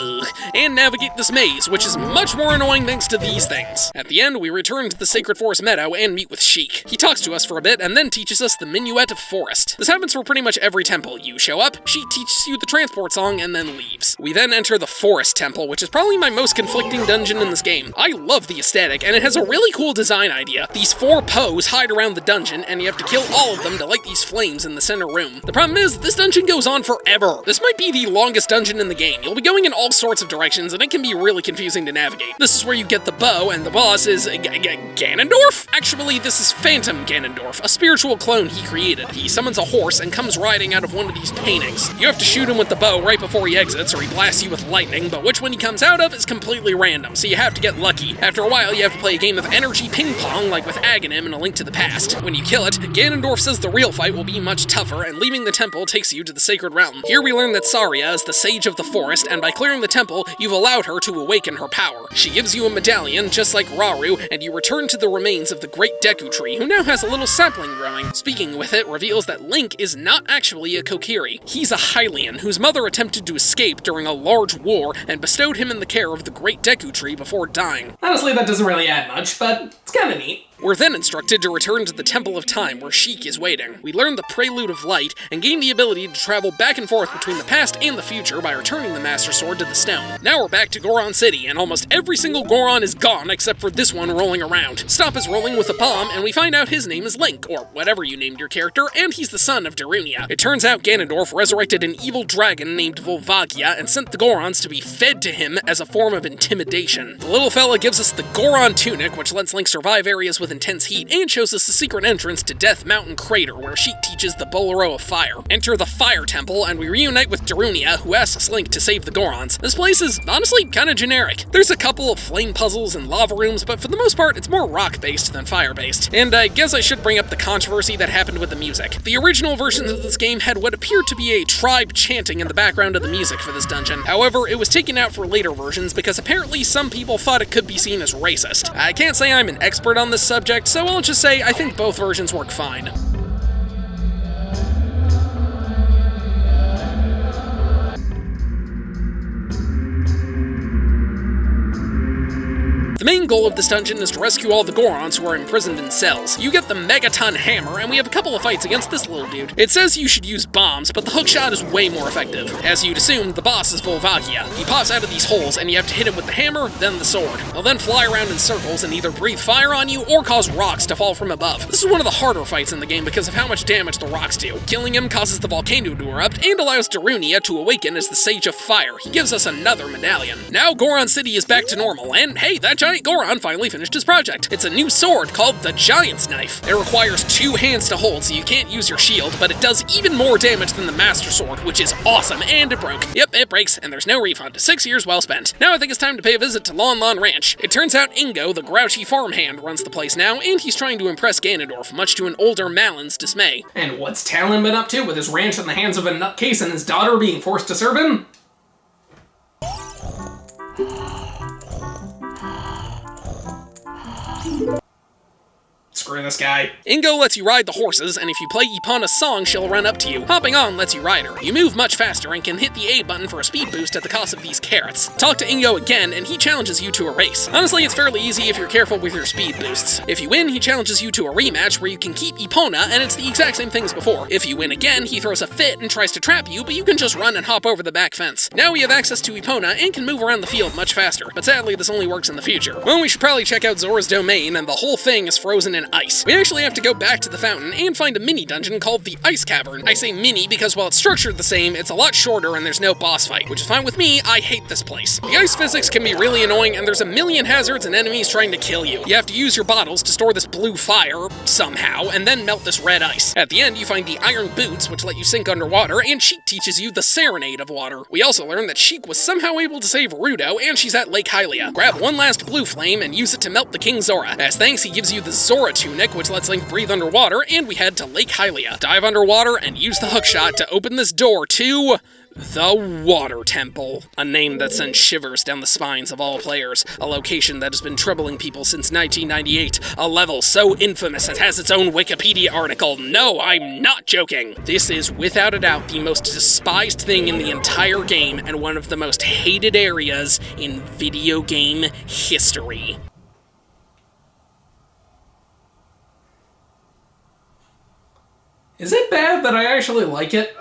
[SPEAKER 2] and navigate this maze, which is much more annoying thanks to these things. At the end, we return to the Sacred Forest Meadow and meet with Sheik. He talks to us for a bit and then teaches us the Minuet of Forest. This happens for pretty much every temple. You show up, Sheik teaches you the transport song, and then leaves. We then enter the Forest Temple, which is probably my most conflicting dungeon in this game. I love the aesthetic, and it has a really cool design idea. These 4 Poes hide around the dungeon, and you have to kill all of them to light these flames in the center room. The problem is, this dungeon goes on forever. This might be the longest dungeon in the game. You'll be going in all sorts of directions, and it can be really confusing to navigate. This is where you get the bow, and the boss is Ganondorf? Actually, this is Phantom Ganondorf, a spiritual clone he created. He summons a horse and comes riding out of one of these paintings. You have to shoot him with the bow right before he exits, or he blasts you with lightning, but which one he comes out of is completely random, so you have to get lucky. After a while, you have to play a game of energy ping-pong, like with Aghanim in A Link to the Past. When you kill it, Ganondorf says the real fight will be much tougher, and leaving the temple takes you to the Sacred Realm. Here we learn that Saria is the Sage of the Forest, and by clearing the temple, you've allowed her to awaken her power. She gives you a medallion, just like Rauru, and you return to the remains of the Great Deku Tree, who now has a little sapling growing. Speaking with it reveals that Link is not actually a Kokiri. He's a Hylian, whose mother attempted to escape during a large war and bestowed him in the care of the Great Deku Tree before dying.
[SPEAKER 1] Honestly, that doesn't really add much, but it's kinda neat.
[SPEAKER 2] We're then instructed to return to the Temple of Time, where Sheik is waiting. We learn the Prelude of Light, and gain the ability to travel back and forth between the past and the future by returning the Master Sword to the stone. Now we're back to Goron City, and almost every single Goron is gone except for this one rolling around. Stop is rolling with a bomb, and we find out his name is Link, or whatever you named your character, and he's the son of Darunia. It turns out Ganondorf resurrected an evil dragon named Volvagia and sent the Gorons to be fed to him as a form of intimidation. The little fella gives us the Goron Tunic, which lets Link survive areas with intense heat, and shows us the secret entrance to Death Mountain Crater, where Sheik teaches the Bolero of Fire. Enter the Fire Temple, and we reunite with Darunia, who asks Link to save the Gorons. This place is honestly kinda generic. There's a couple of flame puzzles and lava rooms, but for the most part, it's more rock-based than fire-based. And I guess I should bring up the controversy that happened with the music. The original versions of this game had what appeared to be a tribe chanting in the background of the music for this dungeon. However, it was taken out for later versions because apparently some people thought it could be seen as racist. I can't say I'm an expert on this subject, so I'll just say I think both versions work fine. The main goal of this dungeon is to rescue all the Gorons who are imprisoned in cells. You get the Megaton Hammer, and we have a couple of fights against this little dude. It says you should use bombs, but the hookshot is way more effective. As you'd assume, the boss is Volvagia. He pops out of these holes, and you have to hit him with the hammer, then the sword. He'll then fly around in circles and either breathe fire on you or cause rocks to fall from above. This is one of the harder fights in the game because of how much damage the rocks do. Killing him causes the volcano to erupt and allows Darunia to awaken as the Sage of Fire. He gives us another medallion. Now Goron City is back to normal, and hey, that giant night, Goron finally finished his project. It's a new sword called the Giant's Knife. It requires 2 hands to hold, so you can't use your shield, but it does even more damage than the Master Sword, which is awesome, and it broke. Yep, it breaks, and there's no refund. 6 years well spent. Now I think it's time to pay a visit to Lon Lon Ranch. It turns out Ingo, the grouchy farmhand, runs the place now, and he's trying to impress Ganondorf, much to an older Malin's dismay.
[SPEAKER 1] And what's Talon been up to with his ranch in the hands of a nutcase and his daughter being forced to serve him? Screw this guy.
[SPEAKER 2] Ingo lets you ride the horses, and if you play Epona's song, she'll run up to you. Hopping on lets you ride her. You move much faster and can hit the A button for a speed boost at the cost of these carrots. Talk to Ingo again, and he challenges you to a race. Honestly, it's fairly easy if you're careful with your speed boosts. If you win, he challenges you to a rematch where you can keep Epona, and it's the exact same thing as before. If you win again, he throws a fit and tries to trap you, but you can just run and hop over the back fence. Now we have access to Epona and can move around the field much faster, but sadly this only works in the future. Well, we should probably check out Zora's domain, and the whole thing is frozen in ice. We actually have to go back to the fountain and find a mini dungeon called the Ice Cavern. I say mini because while it's structured the same, it's a lot shorter and there's no boss fight, which is fine with me. I hate this place. The ice physics can be really annoying and there's a million hazards and enemies trying to kill you. You have to use your bottles to store this blue fire, somehow, and then melt this red ice. At the end, you find the iron boots, which let you sink underwater, and Sheik teaches you the Serenade of Water. We also learn that Sheik was somehow able to save Rudo, and she's at Lake Hylia. Grab one last blue flame and use it to melt the King Zora. As thanks, he gives you the Zora tunic, which lets Link breathe underwater, and we head to Lake Hylia. Dive underwater and use the hookshot to open this door to the Water Temple. A name that sends shivers down the spines of all players. A location that has been troubling people since 1998. A level so infamous it has its own Wikipedia article. No, I'm not joking. This is without a doubt the most despised thing in the entire game and one of the most hated areas in video game history.
[SPEAKER 1] Is it bad that I actually like it?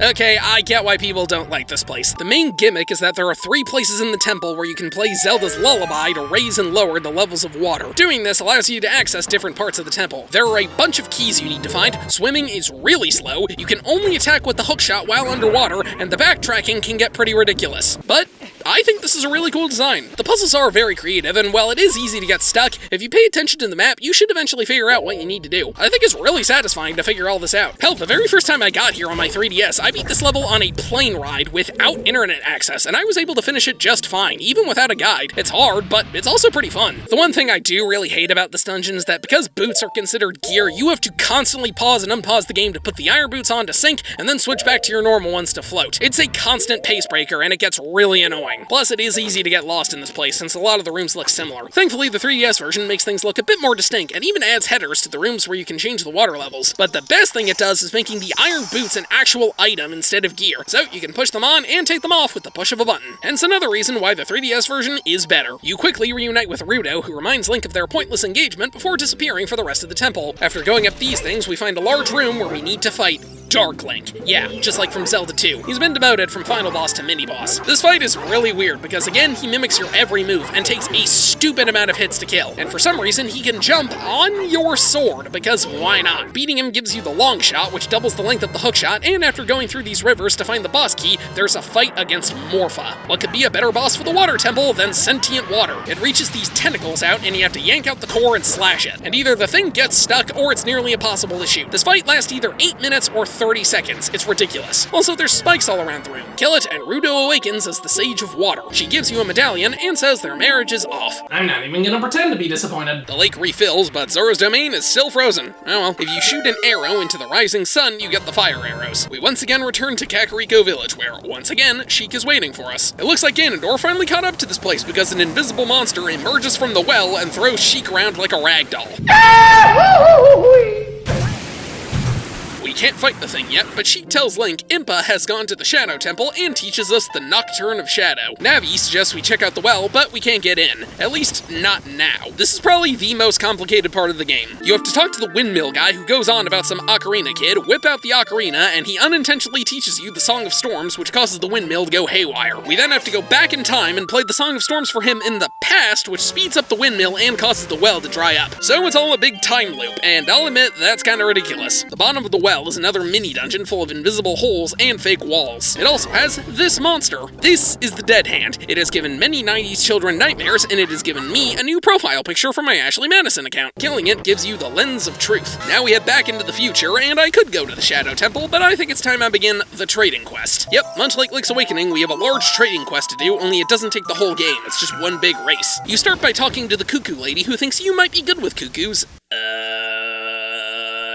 [SPEAKER 2] Okay, I get why people don't like this place. The main gimmick is that there are 3 places in the temple where you can play Zelda's Lullaby to raise and lower the levels of water. Doing this allows you to access different parts of the temple. There are a bunch of keys you need to find. Swimming is really slow, you can only attack with the hookshot while underwater, and the backtracking can get pretty ridiculous. But I think this is a really cool design. The puzzles are very creative, and while it is easy to get stuck, if you pay attention to the map, you should eventually figure out what you need to do. I think it's really satisfying to figure all this out. Hell, the very first time I got here on my 3DS, I beat this level on a plane ride without internet access, and I was able to finish it just fine, even without a guide. It's hard, but it's also pretty fun. The one thing I do really hate about this dungeon is that because boots are considered gear, you have to constantly pause and unpause the game to put the iron boots on to sink, and then switch back to your normal ones to float. It's a constant pace breaker, and it gets really annoying. Plus, it is easy to get lost in this place, since a lot of the rooms look similar. Thankfully, the 3DS version makes things look a bit more distinct, and even adds headers to the rooms where you can change the water levels. But the best thing it does is making the iron boots an actual item instead of gear, so you can push them on and take them off with the push of a button. Hence another reason why the 3DS version is better. You quickly reunite with Rudo, who reminds Link of their pointless engagement before disappearing for the rest of the temple. After going up these things, we find a large room where we need to fight Dark Link. Yeah, just like from Zelda 2. He's been demoted from final boss to mini boss. This fight is really weird because again, he mimics your every move and takes a stupid amount of hits to kill. And for some reason, he can jump on your sword, because why not? Beating him gives you the long shot, which doubles the length of the hook shot, and after going through these rivers to find the boss key, there's a fight against Morpha. What could be a better boss for the Water Temple than sentient water? It reaches these tentacles out, and you have to yank out the core and slash it. And either the thing gets stuck, or it's nearly impossible to shoot. This fight lasts either 8 minutes or 30 seconds. It's ridiculous. Also, there's spikes all around the room. Kill it, and Rudo awakens as the Sage of Water. She gives you a medallion and says their marriage is off.
[SPEAKER 1] I'm not even gonna pretend to be disappointed.
[SPEAKER 2] The lake refills, but Zora's domain is still frozen. Oh well. If you shoot an arrow into the rising sun, you get the fire arrows. We once again return to Kakariko Village, where, once again, Sheik is waiting for us. It looks like Ganondorf finally caught up to this place because an invisible monster emerges from the well and throws Sheik around like a rag doll. We can't fight the thing yet, but Sheik tells Link Impa has gone to the Shadow Temple and teaches us the Nocturne of Shadow. Navi suggests we check out the well, but we can't get in. At least, not now. This is probably the most complicated part of the game. You have to talk to the windmill guy who goes on about some ocarina kid, whip out the ocarina, and he unintentionally teaches you the Song of Storms, which causes the windmill to go haywire. We then have to go back in time and play the Song of Storms for him in the past, which speeds up the windmill and causes the well to dry up. So it's all a big time loop, and I'll admit, that's kinda ridiculous. The bottom of the well Well is another mini-dungeon full of invisible holes and fake walls. It also has this monster. This is the Dead Hand. It has given many 90s children nightmares, and it has given me a new profile picture for my Ashley Madison account. Killing it gives you the lens of truth. Now we head back into the future, and I could go to the Shadow Temple, but I think it's time I begin the trading quest. Yep, much like Link's Awakening, we have a large trading quest to do, only it doesn't take the whole game, it's just one big race. You start by talking to the cuckoo lady who thinks you might be good with cuckoos.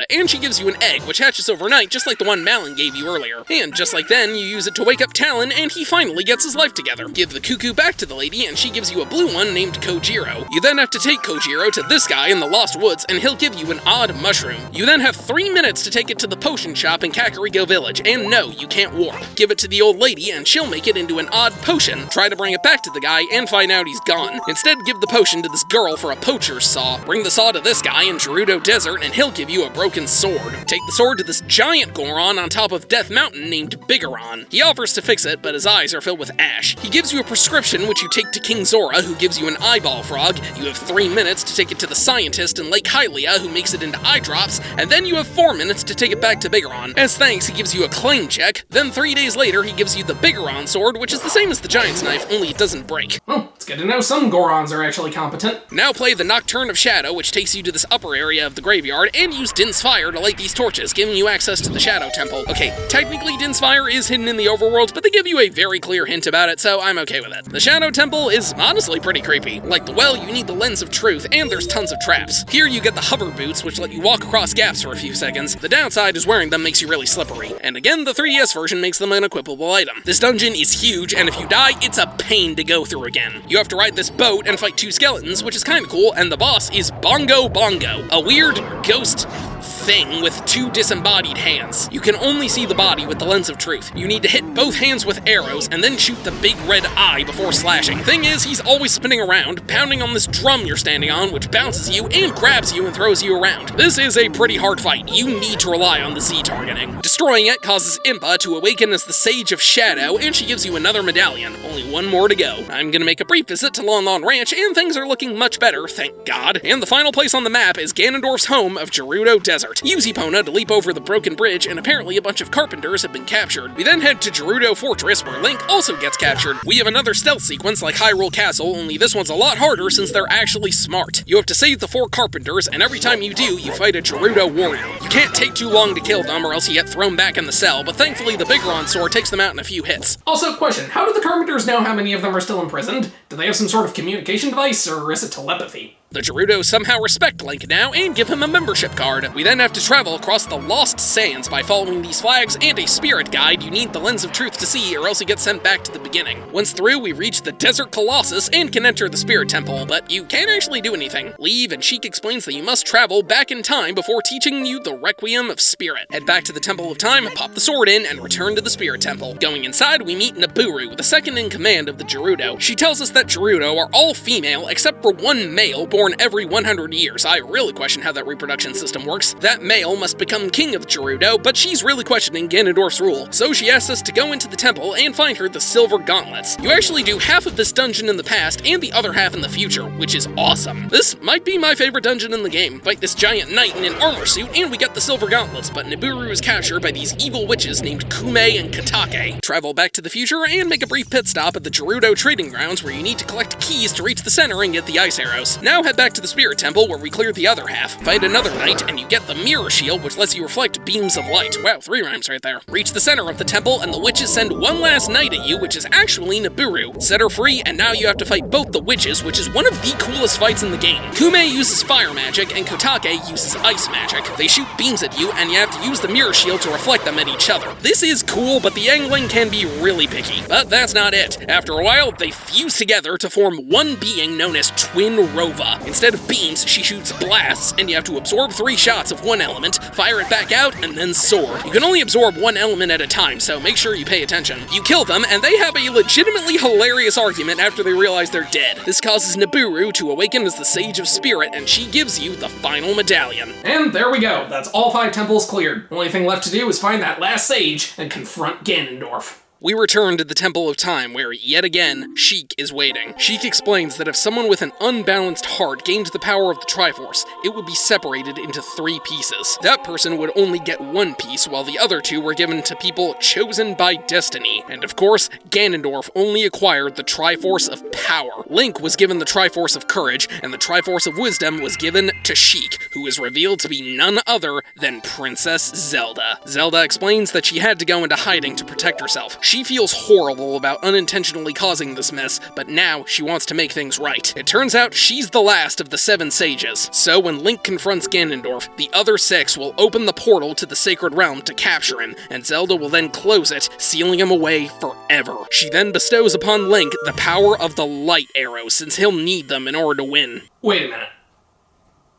[SPEAKER 2] And she gives you an egg, which hatches overnight, just like the one Malin gave you earlier. And just like then, you use it to wake up Talon, and he finally gets his life together. Give the cuckoo back to the lady, and she gives you a blue one named Kojiro. You then have to take Kojiro to this guy in the Lost Woods, and he'll give you an odd mushroom. You then have 3 minutes to take it to the potion shop in Kakariko Village, and no, you can't warp. Give it to the old lady, and she'll make it into an odd potion. Try to bring it back to the guy, and find out he's gone. Instead, give the potion to this girl for a poacher's saw. Bring the saw to this guy in Gerudo Desert, and he'll give you a broken sword. Take the sword to this giant Goron on top of Death Mountain named Bigoron. He offers to fix it, but his eyes are filled with ash. He gives you a prescription which you take to King Zora, who gives you an eyeball frog. You have 3 minutes to take it to the scientist in Lake Hylia, who makes it into eye drops, and then you have 4 minutes to take it back to Bigoron. As thanks, he gives you a claim check. Then 3 days later, he gives you the Bigoron sword, which is the same as the giant's knife, only it doesn't break.
[SPEAKER 1] Well, it's good to know some Gorons are actually competent.
[SPEAKER 2] Now play the Nocturne of Shadow, which takes you to this upper area of the graveyard, and use Din's Fire to light these torches, giving you access to the Shadow Temple. Okay, technically Din's Fire is hidden in the overworld, but they give you a very clear hint about it, so I'm okay with it. The Shadow Temple is honestly pretty creepy. Like the well, you need the Lens of Truth, and there's tons of traps. Here you get the hover boots, which let you walk across gaps for a few seconds. The downside is wearing them makes you really slippery. And again, the 3DS version makes them an equipable item. This dungeon is huge, and if you die, it's a pain to go through again. You have to ride this boat and fight 2 skeletons, which is kinda cool, and the boss is Bongo Bongo, a weird ghost thing with 2 disembodied hands. You can only see the body with the Lens of Truth. You need to hit both hands with arrows and then shoot the big red eye before slashing. Thing is, he's always spinning around, pounding on this drum you're standing on, which bounces you and grabs you and throws you around. This is a pretty hard fight. You need to rely on the Z targeting. Destroying it causes Impa to awaken as the Sage of Shadow, and she gives you another medallion. Only 1 more to go. I'm gonna make a brief visit to Lon Lon Ranch, and things are looking much better, thank God. And the final place on the map is Ganondorf's home of Gerudo Desert. Use Epona to leap over the broken bridge, and apparently a bunch of carpenters have been captured. We then head to Gerudo Fortress, where Link also gets captured. We have another stealth sequence like Hyrule Castle, only this one's a lot harder since they're actually smart. You have to save the 4 carpenters, and every time you do, you fight a Gerudo warrior. You can't take too long to kill them, or else you get thrown back in the cell, but thankfully the Bigoron sword takes them out in a few hits.
[SPEAKER 1] Also, question, how do the carpenters know how many of them are still imprisoned? Do they have some sort of communication device, or is it telepathy?
[SPEAKER 2] The Gerudo somehow respect Link now and give him a membership card. We then have to travel across the Lost Sands by following these flags and a spirit guide you need the Lens of Truth to see, or else you get sent back to the beginning. Once through, we reach the Desert Colossus and can enter the Spirit Temple, but you can't actually do anything. Leave, and Sheik explains that you must travel back in time before teaching you the Requiem of Spirit. Head back to the Temple of Time, pop the sword in, and return to the Spirit Temple. Going inside, we meet Naburu, the second in command of the Gerudo. She tells us that Gerudo are all female except for 1 male born every 100 years. I really question how that reproduction system works. That male must become king of Gerudo, but she's really questioning Ganondorf's rule. So she asks us to go into the temple and find her the silver gauntlets. You actually do half of this dungeon in the past and the other half in the future, which is awesome. This might be my favorite dungeon in the game. Fight this giant knight in an armor suit and we get the silver gauntlets, but Naburu is captured by these evil witches named Kume and Katake. Travel back to the future and make a brief pit stop at the Gerudo trading grounds where you need to collect keys to reach the center and get the ice arrows. Now head back to the Spirit Temple where we clear the other half. Fight another knight and you get the mirror shield which lets you reflect beams of light. Wow, 3 rhymes right there. Reach the center of the temple and the witches send one last knight at you, which is actually Naburu. Set her free and now you have to fight both the witches, which is one of the coolest fights in the game. Kume uses fire magic and Kotake uses ice magic. They shoot beams at you and you have to use the mirror shield to reflect them at each other. This is cool, but the angling can be really picky. But that's not it. After a while, they fuse together to form one being known as Twin Rova. Instead of beams, she shoots blasts, and you have to absorb 3 shots of one element, fire it back out, and then sword. You can only absorb 1 element at a time, so make sure you pay attention. You kill them, and they have a legitimately hilarious argument after they realize they're dead. This causes Naburu to awaken as the Sage of Spirit, and she gives you the final medallion.
[SPEAKER 1] And there we go. That's all 5 temples cleared. Only thing left to do is find that last sage and confront Ganondorf.
[SPEAKER 2] We return to the Temple of Time, where, yet again, Sheik is waiting. Sheik explains that if someone with an unbalanced heart gained the power of the Triforce, it would be separated into 3 pieces. That person would only get 1 piece, while the other 2 were given to people chosen by destiny. And of course, Ganondorf only acquired the Triforce of Power. Link was given the Triforce of Courage, and the Triforce of Wisdom was given to Sheik, who is revealed to be none other than Princess Zelda. Zelda explains that she had to go into hiding to protect herself. She feels horrible about unintentionally causing this mess, but now she wants to make things right. It turns out she's the last of the 7 sages, so when Link confronts Ganondorf, the other 6 will open the portal to the Sacred Realm to capture him, and Zelda will then close it, sealing him away forever. She then bestows upon Link the power of the light arrows, since he'll need them in order to win.
[SPEAKER 1] Wait a minute.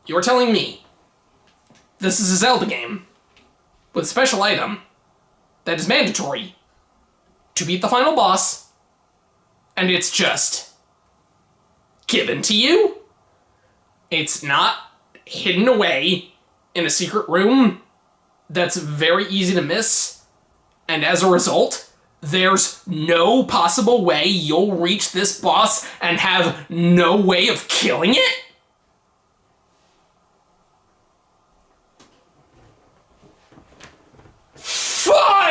[SPEAKER 1] You're telling me this is a Zelda game with a special item that is mandatory to beat the final boss, and it's just given to you? It's not hidden away in a secret room that's very easy to miss, and as a result, there's no possible way you'll reach this boss and have no way of killing it? Finally!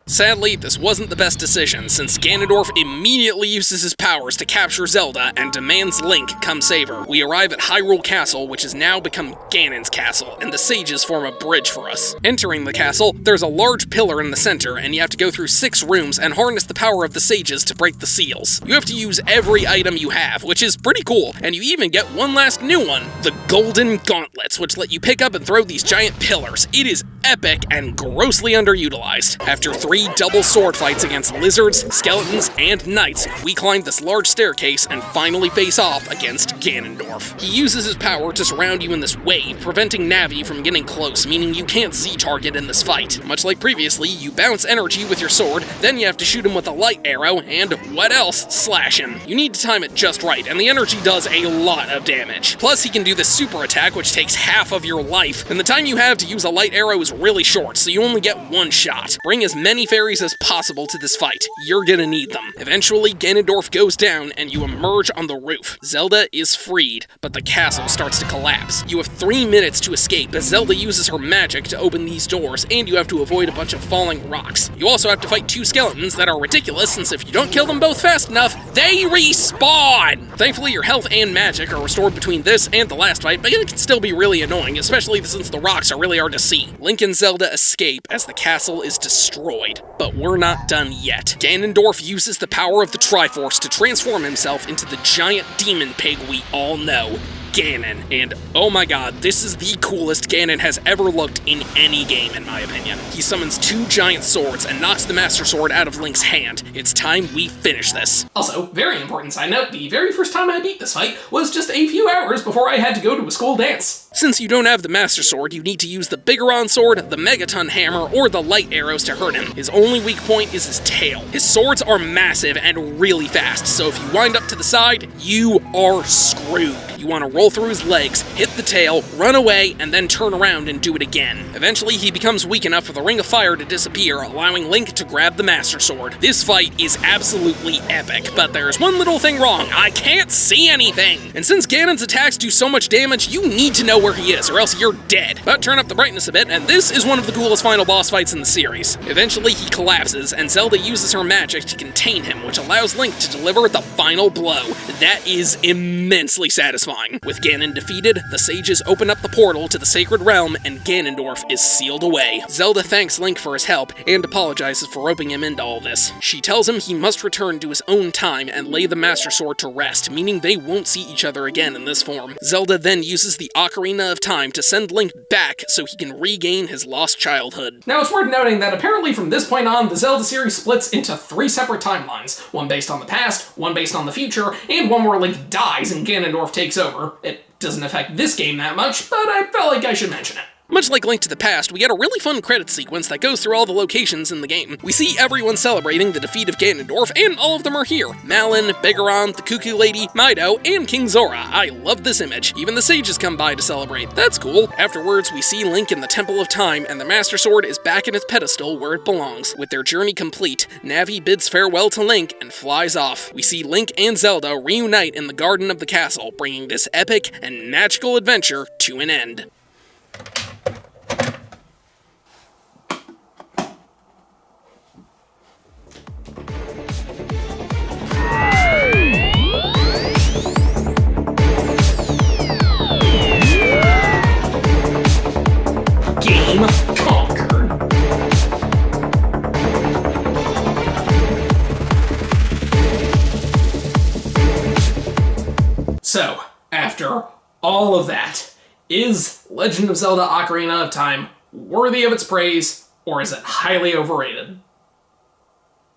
[SPEAKER 2] Sadly, this wasn't the best decision, since Ganondorf immediately uses his powers to capture Zelda and demands Link come save her. We arrive at Hyrule Castle, which has now become Ganon's castle, and the sages form a bridge for us. Entering the castle, there's a large pillar in the center, and you have to go through 6 rooms and harness the power of the sages to break the seals. You have to use every item you have, which is pretty cool, and you even get one last new one, the Golden Gauntlets, which let you pick up and throw these giant pillars. It is epic and grossly underutilized. After 3 double sword fights against lizards, skeletons, and knights, we climb this large staircase and finally face off against Ganondorf. He uses his power to surround you in this wave, preventing Navi from getting close, meaning you can't Z-target in this fight. Much like previously, you bounce energy with your sword, then you have to shoot him with a light arrow, and what else? Slash him. You need to time it just right, and the energy does a lot of damage. Plus, he can do this super attack, which takes half of your life, and the time you have to use a light arrow is really short, so you only get 1 shot. Bring as many fairies as possible to this fight. You're gonna need them. Eventually, Ganondorf goes down, and you emerge on the roof. Zelda is freed, but the castle starts to collapse. You have 3 minutes to escape, as Zelda uses her magic to open these doors, and you have to avoid a bunch of falling rocks. You also have to fight 2 skeletons that are ridiculous, since if you don't kill them both fast enough, they respawn! Thankfully, your health and magic are restored between this and the last fight, but it can still be really annoying, especially since the rocks are really hard to see. Link and Zelda escape as the castle is destroyed, but we're not done yet. Ganondorf uses the power of the Triforce to transform himself into the giant demon pig we all know, Ganon. And oh my god, this is the coolest Ganon has ever looked in any game, in my opinion. He summons 2 giant swords and knocks the Master Sword out of Link's hand. It's time we finish this.
[SPEAKER 1] Also, very important side note, the very first time I beat this fight was just a few hours before I had to go to a school dance.
[SPEAKER 2] Since you don't have the Master Sword, you need to use the Bigoron Sword, the Megaton Hammer, or the Light Arrows to hurt him. His only weak point is his tail. His swords are massive and really fast, so if you wind up to the side, you are screwed. You want to roll through his legs, hit the tail, run away, and then turn around and do it again. Eventually, he becomes weak enough for the Ring of Fire to disappear, allowing Link to grab the Master Sword. This fight is absolutely epic, but there's one little thing wrong. I can't see anything! And since Ganon's attacks do so much damage, you need to know where he is, or else you're dead. But turn up the brightness a bit, and this is one of the coolest final boss fights in the series. Eventually, he collapses, and Zelda uses her magic to contain him, which allows Link to deliver the final blow. That is immensely satisfying. With Ganon defeated, the sages open up the portal to the Sacred Realm, and Ganondorf is sealed away. Zelda thanks Link for his help, and apologizes for roping him into all this. She tells him he must return to his own time and lay the Master Sword to rest, meaning they won't see each other again in this form. Zelda then uses the Ocarina of Time to send Link back so he can regain his lost childhood.
[SPEAKER 1] Now it's worth noting that apparently from this point on, the Zelda series splits into 3 separate timelines, one based on the past, one based on the future, and one where Link dies and Ganondorf takes over. It doesn't affect this game that much, but I felt like I should mention it.
[SPEAKER 2] Much like Link to the Past, we get a really fun credit sequence that goes through all the locations in the game. We see everyone celebrating the defeat of Ganondorf, and all of them are here. Malon, Begaron, the Cuckoo Lady, Mido, and King Zora. I love this image. Even the sages come by to celebrate. That's cool. Afterwards, we see Link in the Temple of Time, and the Master Sword is back in its pedestal where it belongs. With their journey complete, Navi bids farewell to Link and flies off. We see Link and Zelda reunite in the garden of the castle, bringing this epic and magical adventure to an end.
[SPEAKER 1] Game conquered. So, after all of that, is Legend of Zelda Ocarina of Time worthy of its praise, or is it highly overrated?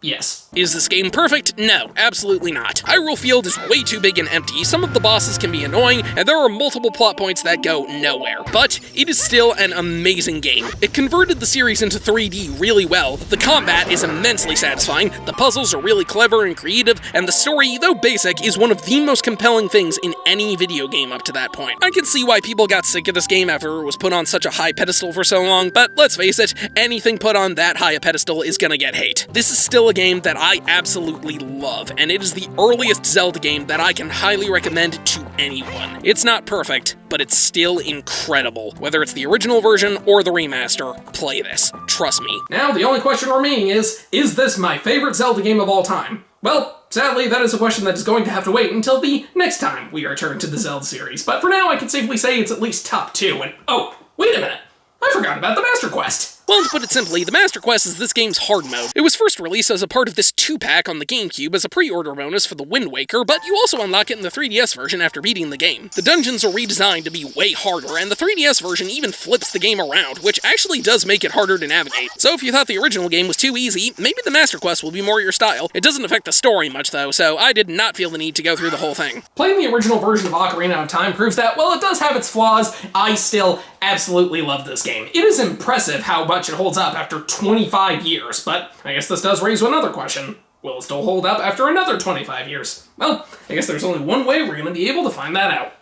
[SPEAKER 1] Yes.
[SPEAKER 2] Is this game perfect? No, absolutely not. Hyrule Field is way too big and empty, some of the bosses can be annoying, and there are multiple plot points that go nowhere. But it is still an amazing game. It converted the series into 3D really well, the combat is immensely satisfying, the puzzles are really clever and creative, and the story, though basic, is one of the most compelling things in any video game up to that point. I can see why people got sick of this game after it was put on such a high pedestal for so long, but let's face it, anything put on that high a pedestal is gonna get hate. This is still a game that I absolutely love, and it is the earliest Zelda game that I can highly recommend to anyone. It's not perfect, but it's still incredible. Whether it's the original version or the remaster, play this. Trust me.
[SPEAKER 1] Now, the only question remaining is this my favorite Zelda game of all time? Well, sadly, that is a question that is going to have to wait until the next time we return to the Zelda series, but for now I can safely say it's at least top 2, and oh, wait a minute, I forgot about the Master Quest!
[SPEAKER 2] Well, to put it simply, the Master Quest is this game's hard mode. It was first released as a part of this 2-pack on the GameCube as a pre-order bonus for the Wind Waker, but you also unlock it in the 3DS version after beating the game. The dungeons are redesigned to be way harder, and the 3DS version even flips the game around, which actually does make it harder to navigate. So if you thought the original game was too easy, maybe the Master Quest will be more your style. It doesn't affect the story much though, so I did not feel the need to go through the whole thing.
[SPEAKER 1] Playing the original version of Ocarina of Time proves that, while it does have its flaws, I still absolutely love this game. It is impressive how much it holds up after 25 years, but I guess this does raise another question. Will it still hold up after another 25 years? Well, I guess there's only one way we're going to be able to find that out.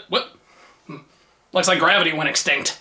[SPEAKER 1] What? Looks like gravity went extinct.